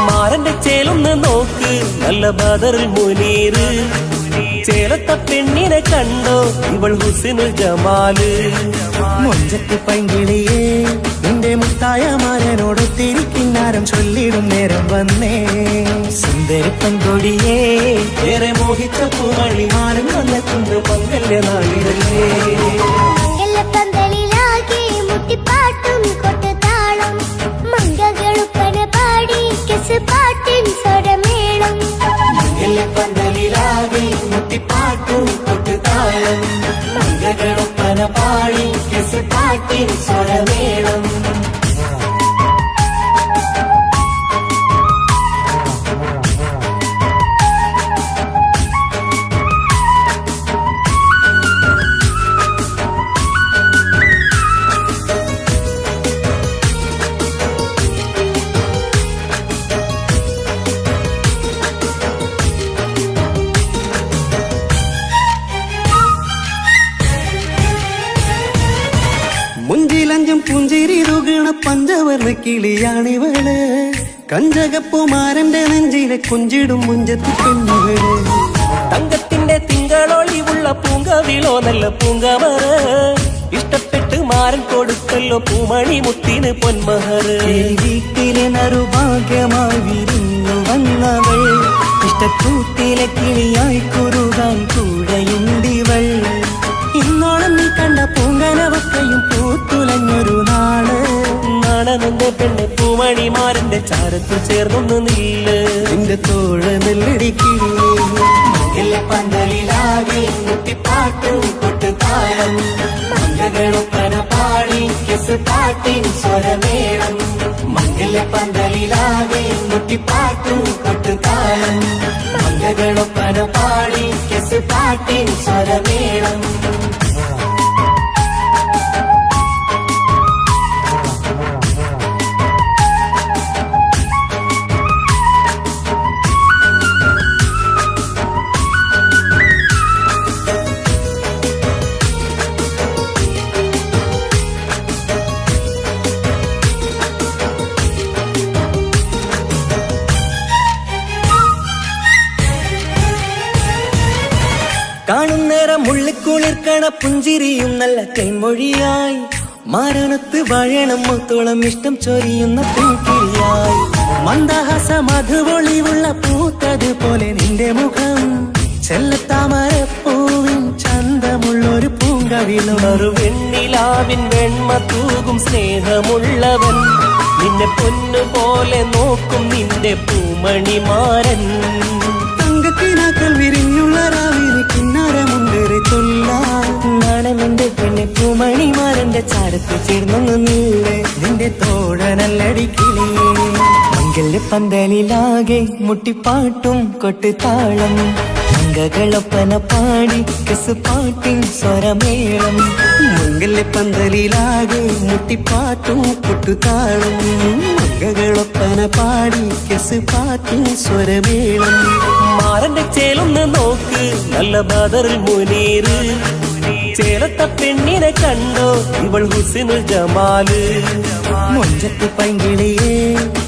മാറന്റെ ചേലൊന്ന് നോക്ക് നല്ല ബദറിൽ മുനീറ് ചേലത്ത പെണ്ണിനെ കണ്ടോ ഇവൾ ഹുസിനുൽ ജമാല് മൊഞ്ചത്തി പൈങ്കിളിയേ നിന്റെ മുത്തായ മാരനോട് തിരിക്കിന്നാരം ചൊല്ലിടും നേരം വന്നേ സുന്ദരി പെൺകൊടിയേ ഏറെ മോഹിച്ച പൂമണി മാനം വന്നെത്തുന്ന മംഗല്യ നാളിലല്ലേ മംഗലപന്തലിലാകെ മുട്ടിപ്പാട്ടും കൊട്ടുതാളം മംഗകളുപ്പന പാടി കെസ് പാട്ടിൻ സ്വരമേളം പന്തലിലാകെ മുട്ടിപ്പാട്ടും കൊട്ടുതാളം മംഗകളൊപ്പന പാടി കെസ് പാട്ടി പാട്ടിൻ സ്വരമേളം. മുഞ്ചിലഞ്ചും പുഞ്ചിരി തുകണ പഞ്ചവർണ്ണ കിളിയാണിവള്, കഞ്ചകപ്പുമാരന്റെ നെഞ്ചിലെ കുഞ്ചിടും മുഞ്ചത്തി പെണ്ണിവള്. തങ്കത്തിന്റെ തിങ്കളൊളിവുള്ള പൂങ്കവിളോ നല്ല പൂങ്കമറ്, ഇഷ്ടപ്പെട്ട് മാരൻ കൊടുക്കല്ലോ പൂമണി മുത്തിന് പൊന്മഹറ്. വീട്ടിലെ നറുഭാഗ്യമായി വിരിഞ്ഞു വന്നവൾ, ഇഷ്ടക്കൂട്ടിലെ കിളിയായി കുറുകാൻ കൂടെയുണ്ടിവൾ. ഇന്നോളം നീ കണ്ട പൂങ്കനവക്കയും പൂത്തുലഞ്ഞൊരു നാള്. നാടനെന്റെ പെണ്ണെ പൂമണിമാരന്റെ ചാരത്തു ചേർന്നൊന്ന് നില്ല്. നിന്റെ തോഴ നെല്ലടിക്കില്ലേ പന്തലിലാകെ മുട്ടിപ്പാട്ടും കൊട്ടുതാരം, മംഗളൊപ്പന പാടി കെസ് പാട്ടിൻ സ്വരമേളം. മംഗല പന്തലിലാകെ മുട്ടിപ്പാട്ടും കൊട്ടുതാരം, മംഗളൊപ്പന പാടി കെസ് പാട്ടിൻ സ്വരമേളം. കാണുന്നേരം ഉള്ളിക്കുളിർക്കണ പുഞ്ചിരിയും നല്ല കൈമൊഴിയായി, മാരണത്ത് വാഴണം മുത്തോളം ഇഷ്ടം ചൊരിയുന്ന പൂക്കിളിയായി. മന്ദഹാസ മധുപൊളിവുള്ള പൂത്തതുപോലെ നിന്റെ മുഖം, ചെല്ലത്താമരപ്പൂവിൻ ചന്തമുള്ളൊരു പൂങ്കവിളും. വെണ്ണിലാവിൻ വെണ്മ തൂകും സ്നേഹമുള്ളവൻ, നിന്നെ പൊന്നുപോലെ നോക്കും നിന്റെ പൂമണിമാരൻ. തങ്കക്കിനാക്കൾ വിരിഞ്ഞുള്ള രാവിലെ കിന്നാരമുണ്ടേറെ ചൊല്ലാൻ. നാണമെന്റെ പെണ്ണെ പൂമണിമാരന്റെ ചാരത്ത് ചേർന്നൊന്ന് നില്ലേ. നിന്റെ തോഴനല്ലടിക്കിളേ മംഗല്യ പന്തലിലാകെ മുട്ടിപ്പാട്ടും കൊട്ടുതാളം, മംഗളൊപ്പന പാടി കെസ് പാട്ടിൻ സ്വരമേളം. മംഗല്യ പന്തലിലാകെ മുട്ടിപ്പാട്ടും കൊട്ടുതാളം, മംഗളൊപ്പന പാടി കെസ് പാട്ടിൻ സ്വരമേളം. മാറന്റെ ചേലൊന്ന് നോക്ക് നല്ല ബദറിൽ മുനീറ്, ചേലത്ത പെണ്ണിനെ കണ്ടോ ഇവൾ ഹുസ്നുൽ ജമാല്. മൊഞ്ചത്ത് പൈങ്കിളിയേ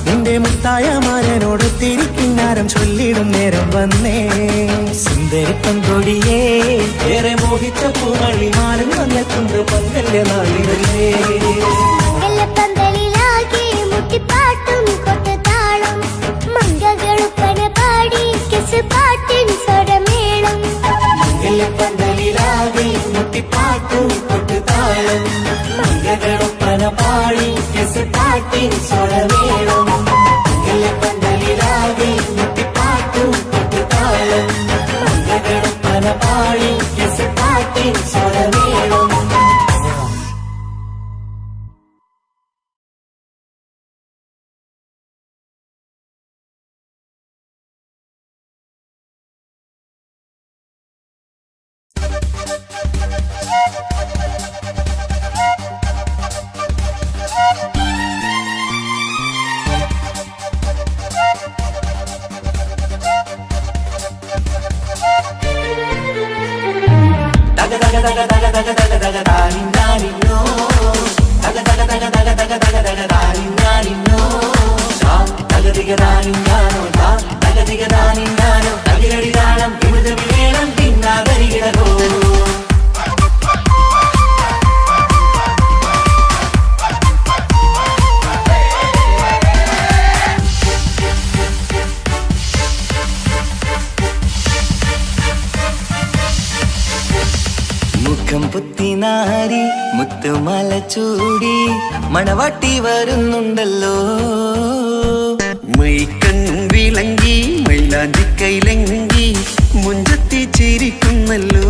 നിന്റെ മുത്തായ മാരനോട് തിരിക്കിന്നാരം ചൊല്ലിടും നേരം വന്നേ. സുന്ദരി പങ്കൊടിയേ ഏറെ മോഹിച്ച പൂമണിമാരൻ വന്നെത്തുണ്ട് മംഗല്യ നാളിലേ. മംഗലപ്പന്തലിലാകെ മുട്ടിപ്പാട്ടും കൊട്ടുതാളം, മംഗളൊപ്പന പാടി കെസ് പാട്ടിൻ സ്വരമേളം. മംഗല്യപ്പന്തലിലാകെ മുട്ടിപ്പാട്ടും കൊട്ടുതാളം, മംഗളൊപ്പന പാടി കെസ് പാട്ടിൻ സ്വരമേളം. മംഗല്യപ്പന്തലിലാകെ മുട്ടിപ്പാട്ടും കൊട്ടുതാളം, മംഗളൊപ്പന പാടി കെസ് പാട്ടിൻ സ്വരമേളം. മുഖം പുത്തിനാരി മുത്തുമല ചൂടി മണവാട്ടി വരുന്നുണ്ടല്ലോ. മൈക്കണ്ണും വിളങ്ങി മൈലാഞ്ചി കൈലങ്കി മുഞ്ചത്തി ചിരിക്കുന്നല്ലോ.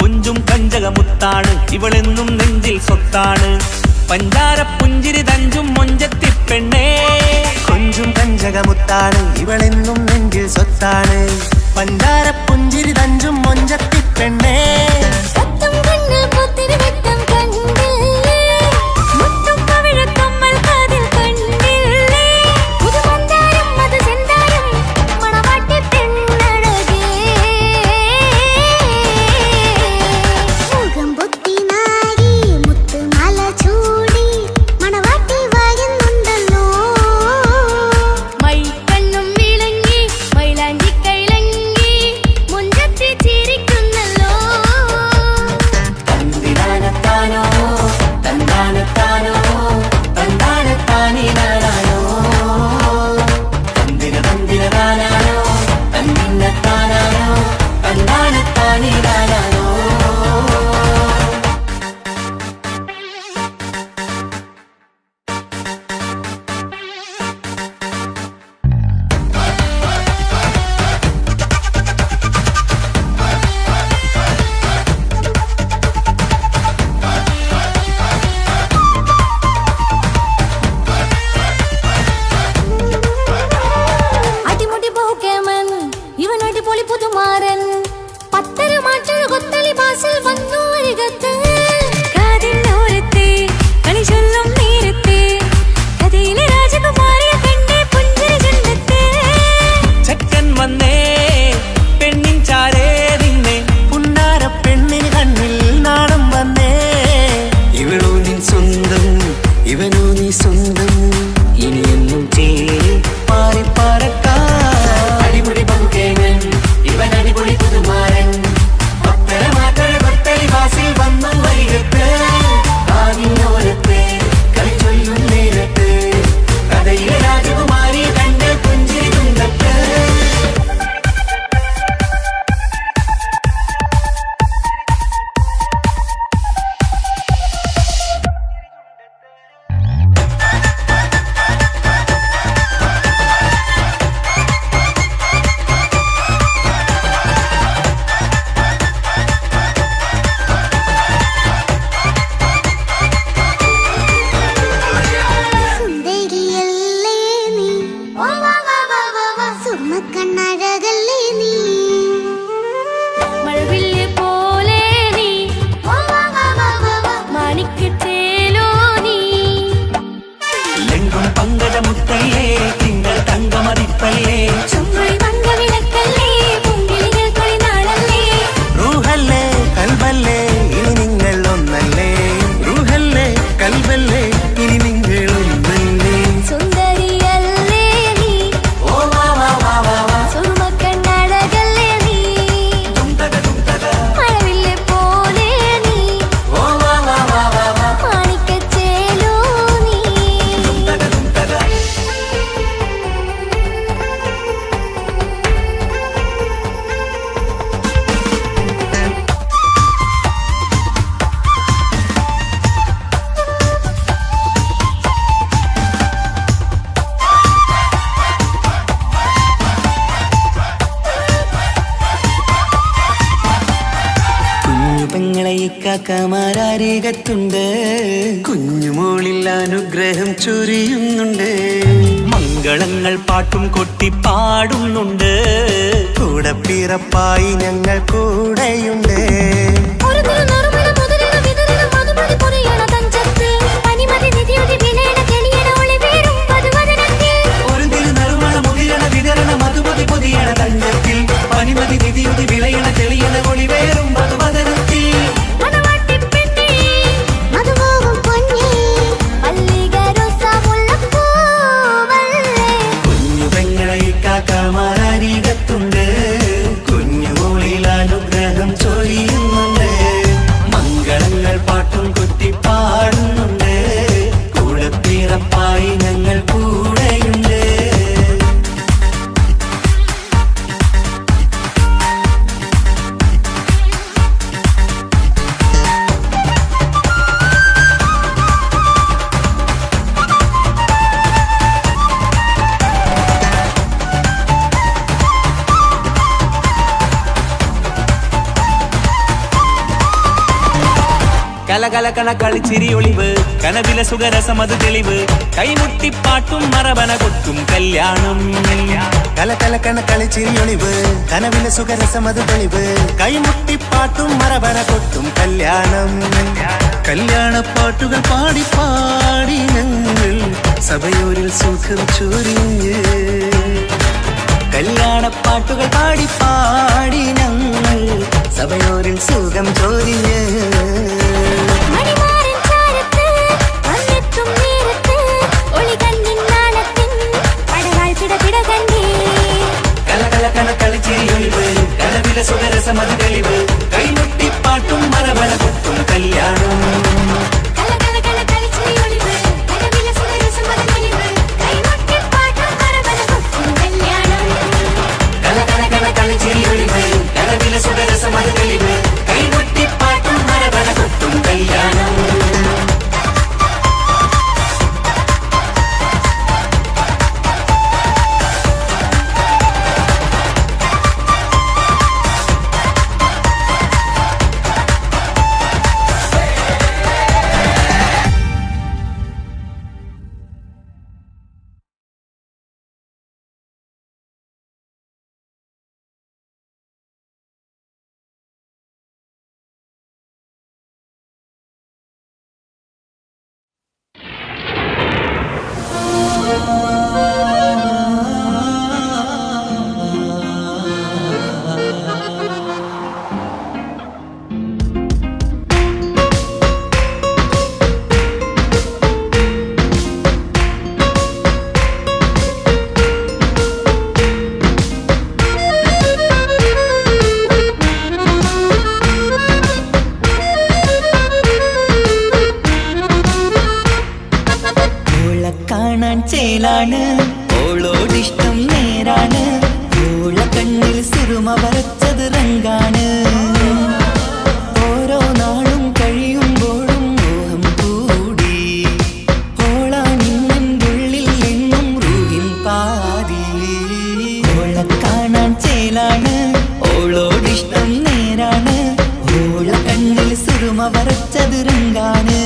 കൊഞ്ചും കഞ്ചക മുത്താണ് ഇവളെന്നും നെഞ്ചിൽ സ്വത്താണ് പഞ്ചാര പുഞ്ചിരി തഞ്ചും മൊഞ്ചത്തി പെണ്ണേ കൊഞ്ചും കഞ്ചകമുത്താണ് ഇവളെന്നും നെഞ്ചിൽ സ്വത്താണ് പഞ്ചാര പുഞ്ചിരി തഞ്ചും മൊഞ്ചത്തി പെണ്ണേ സത്തം കണ്ണിൽ പൊത്തിരി വെട്ടം കണ്ടില്ലേ മുത്തും പവിഴക്കമ്മൽ കാതിൽ കണ്ടില്ലേ പുതുമന്ദാരം അത് ചെന്താരം മണവാട്ടി പെണ്ണഴകേ മുഖം പൊത്തി നാരി മുത്തുമാല ചൂടി മണവാട്ടി വായുന്നുണ്ടല്ലോ മൈക്കണ്ണും വിളങ്ങി മൈലാഞ്ചി കൈലങ്ങി മുഞ്ചത്തി ചിരിക്കുന്നല്ലോ തന്തിനാനത്താനോ തന്താനത്താനോ തന്താനത്താനിനാനോ തന്തിന തന്തിനാനോ തന്നിന്നത്താനോ തന്താനത്താനിനാനോ അടിമുടി പോകേമൻ ഇവൻ അടിപൊളി പുതുമാരൻ പത്തര മാറ്റൊരു കൊത്തളി ബാസിൽ വന്നു അരികത്ത് കാതിന്നോരത്തെ കളി ചൊല്ലും നേരത്തെ കഥയിലെ രാജകുമാരിയെ കണ്ടേ പുഞ്ചിരി ചുണ്ടത്തെ ചെക്കൻ വന്നേ പെണ്ണിൻ ചാരേ നിന്നെ പുന്നാര പെണ്ണിന് കണ്ണിൽ നാണം വന്നേ ഇവളോ നിൻ സ്വന്തം ഇവനോ നീ സ്വന്തം ഇനിയെന്നും ചേരി പാറി പറക്കാം അടിപൊളി പങ്കുകേവൻ ഇവൻ അടിപൊളി പുതുമാരൻ പത്തര മാറ്റൊരു കൊത്തളി ബാസിൽ വന്നു വൈകത്ത് കാവിനോരത്ത് കളി ചൊല്ലും നേരത്ത് കഥയിലെ രാജകുമാരി കണ്ട് പുഞ്ചിരി തുണ്ടത്ത് സുന്ദരിയല്ലേ നീ സുർമ്മക്കണ്ണഴകല്ലേ നീ മഴവില്ല് പോലെ നീ മാണിക്കച്ചേലോ നീ എങ്കും പങ്കജമുത്തല്ലേ തിങ്കൾ തങ്കമതിപ്പല്ലേ ചുമ്മായി മംഗവിളക്കല്ലേ പൂങ്കിളികൾ കൊളിനാളല്ലേ റൂഹല്ലേ കൽബല്ലേ ഇനി നിങ്ങൾ ഒന്നല്ലേ റൂഹല്ലേ കൽബല്ലേ ഇനി നിങ്ങൾ ഒന്നല്ലേ സുന്ദരിയല്ലേ നീ സുർമ്മക്കണ്ണഴകല്ലേ നീ മഴവില്ല് പോലെ നീ മാണിക്കച്ചേലോ നീ കുഞ്ഞു പെങ്ങളെ ഇക്കാക്കമാരാരികത്തുണ്ട് കുഞ്ഞുമോളിൽ അനുഗ്രഹം ചൊരിയുന്നുണ്ട് മംഗളങ്ങൾ പാട്ടും കൊട്ടി പാടുന്നുണ്ട് കൂടെ പിറപ്പായി ഞങ്ങൾ കൂടെയുണ്ട് ഒരു തിരുനറുമണ മുതിരണ വിതരണ മധുമതി പൊറിയണ തഞ്ചത്തിൽ പനിമതി നിധിയുടെ വിലയണ തെളിയണ ഒളിവേറും വധുവദനത്തിൽ ഒരു തിരുനറുമണ മുതിരണ വിതരണ മധുമതി പൊതിയണ തഞ്ചത്തിൽ പനിമതി നിധിയുതി വിളയണ തെളിയണ ഒളിവേറും മധുവദനത്തിൽ മണവാട്ടി പെണ്ണേ മധുപോകും പൊന്നേ മല്ലിക റോസ മുല്ലപ്പൂവല്ലേ കുഞ്ഞു പെങ്ങളെ ഇക്കാക്കമാരാരികത്തുണ്ട് കുഞ്ഞുമോളിൽ അനുഗ്രഹം ചൊരിയുന്നുണ്ട് കലകലകണ കളിച്ചിരി ഒളിവ് കനവിലെ സുഖരസമത് തെളിവ് കൈമുട്ടിപ്പാട്ടും മറവന കൊട്ടും കല്യാണം കലകലകണ കളിച്ചിരി ഒളിവ് കനവിലെ സുഖരസമത് തെളിവ് കൈമുട്ടിപ്പാട്ടും മറവന കൊട്ടും കല്യാണം കല്യാണപ്പാട്ടുകൾ പാടി പാടി ഞങ്ങൾ സഭയോരിൽ സുഖം ചൊരിഞ്ഞ് കല്യാണപ്പാട്ടുകൾ പാടി പാടി ഞങ്ങൾ സഭയോരിൽ സുഖം ചൊരിഞ്ഞ് മണിമാരൻ ചാരത്ത് വന്നെത്തും നേരത്ത് ഒളികണ്ണിൻ നാളത്തിൻ പടവാൾ പിടപിട കണ്ടേ കലകലകണ കളിച്ചിരി ഒളിവ് കനവിലെ സുഖരസമത് തെളിവ് കൈമുട്ടിപ്പാട്ടും മറവന കൊട്ടും കല്യാണം കലകലകണ കളിച്ചിരി ഒളിവ് കനവിലെ സുഖരസമത് തെളിവ് കൈമുട്ടിപ്പാട്ടും മറവന കൊട്ടും കല്യാണം കലകലകണ കളിച്ചിരി ഒളിവ് കനവിലെ സുഖരസമത് തെളിവ് കൈമുട്ടിപ്പാട്ടും മറവന കൊട്ടും കല്യാണം ചേലാണ് ഓളോടിഷ്ടം നേരാണ് ഓള കണ്ണിൽ സുറുമ വരച്ചത് റങ്കാണ് ഓരോ നാളും കഴിയുമ്പോഴും മോഹം കൂടി ഓളാണിന്നുള്ളിൽ എന്നും റൂഹിൻ പാതി ഓള കാണാൻ ചേലാണ് ഓളോടിഷ്ടം നേരാണ് ഓള കണ്ണിൽ സുറുമ വരച്ചത് റങ്കാണ്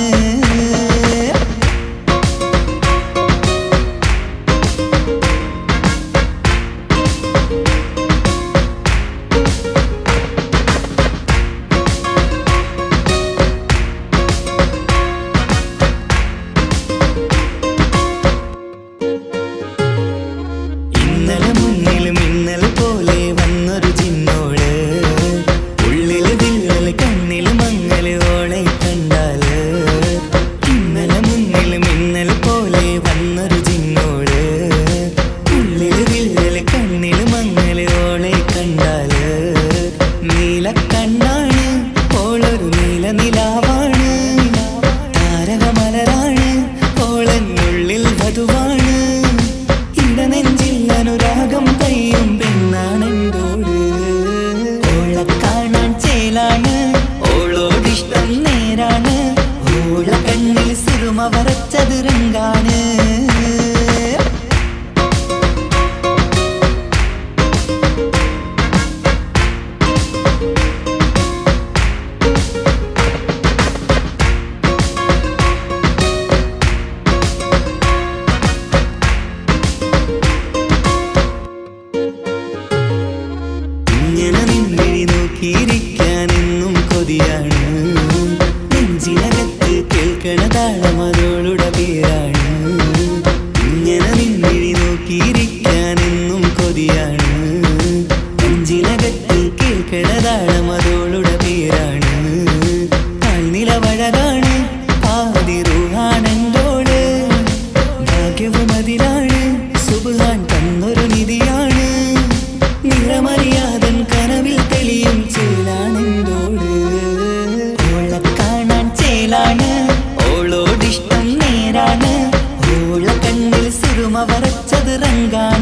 വരച്ചത് രംഗാണ് ഇങ്ങനെ നിന്നിഴി നോക്കിയിരിക്കാനെന്നും കൊതിയാണ് നെഞ്ചിനകത്ത് കേൾക്കണ താളമതോളുടെ പേരാണ് ഇങ്ങനെ നിന്നിഴി നോക്കിയിരിക്കാനെന്നും കൊതിയാണ് നെഞ്ചിനകത്ത് കേൾക്കണ താളമതോളുടെ പേരാണ് കാൽനിലവഴകാണ് പാതി റൂഹാണെന്തോട് ഭാഗ്യവും അതിലാണ് സുബ്ഹാൻ തന്നൊരു നിധിയാണ് നിറമറിയാതൻ കനവിൽ തെളിയും ചേലാണെന്തോട് ഓളെ കാണാൻ ചേലാണ് ഓളോടിഷ്ടം നേരാണ് ഓള കണ്ണിൽ സുറുമ വരച്ചത് റങ്കാണ്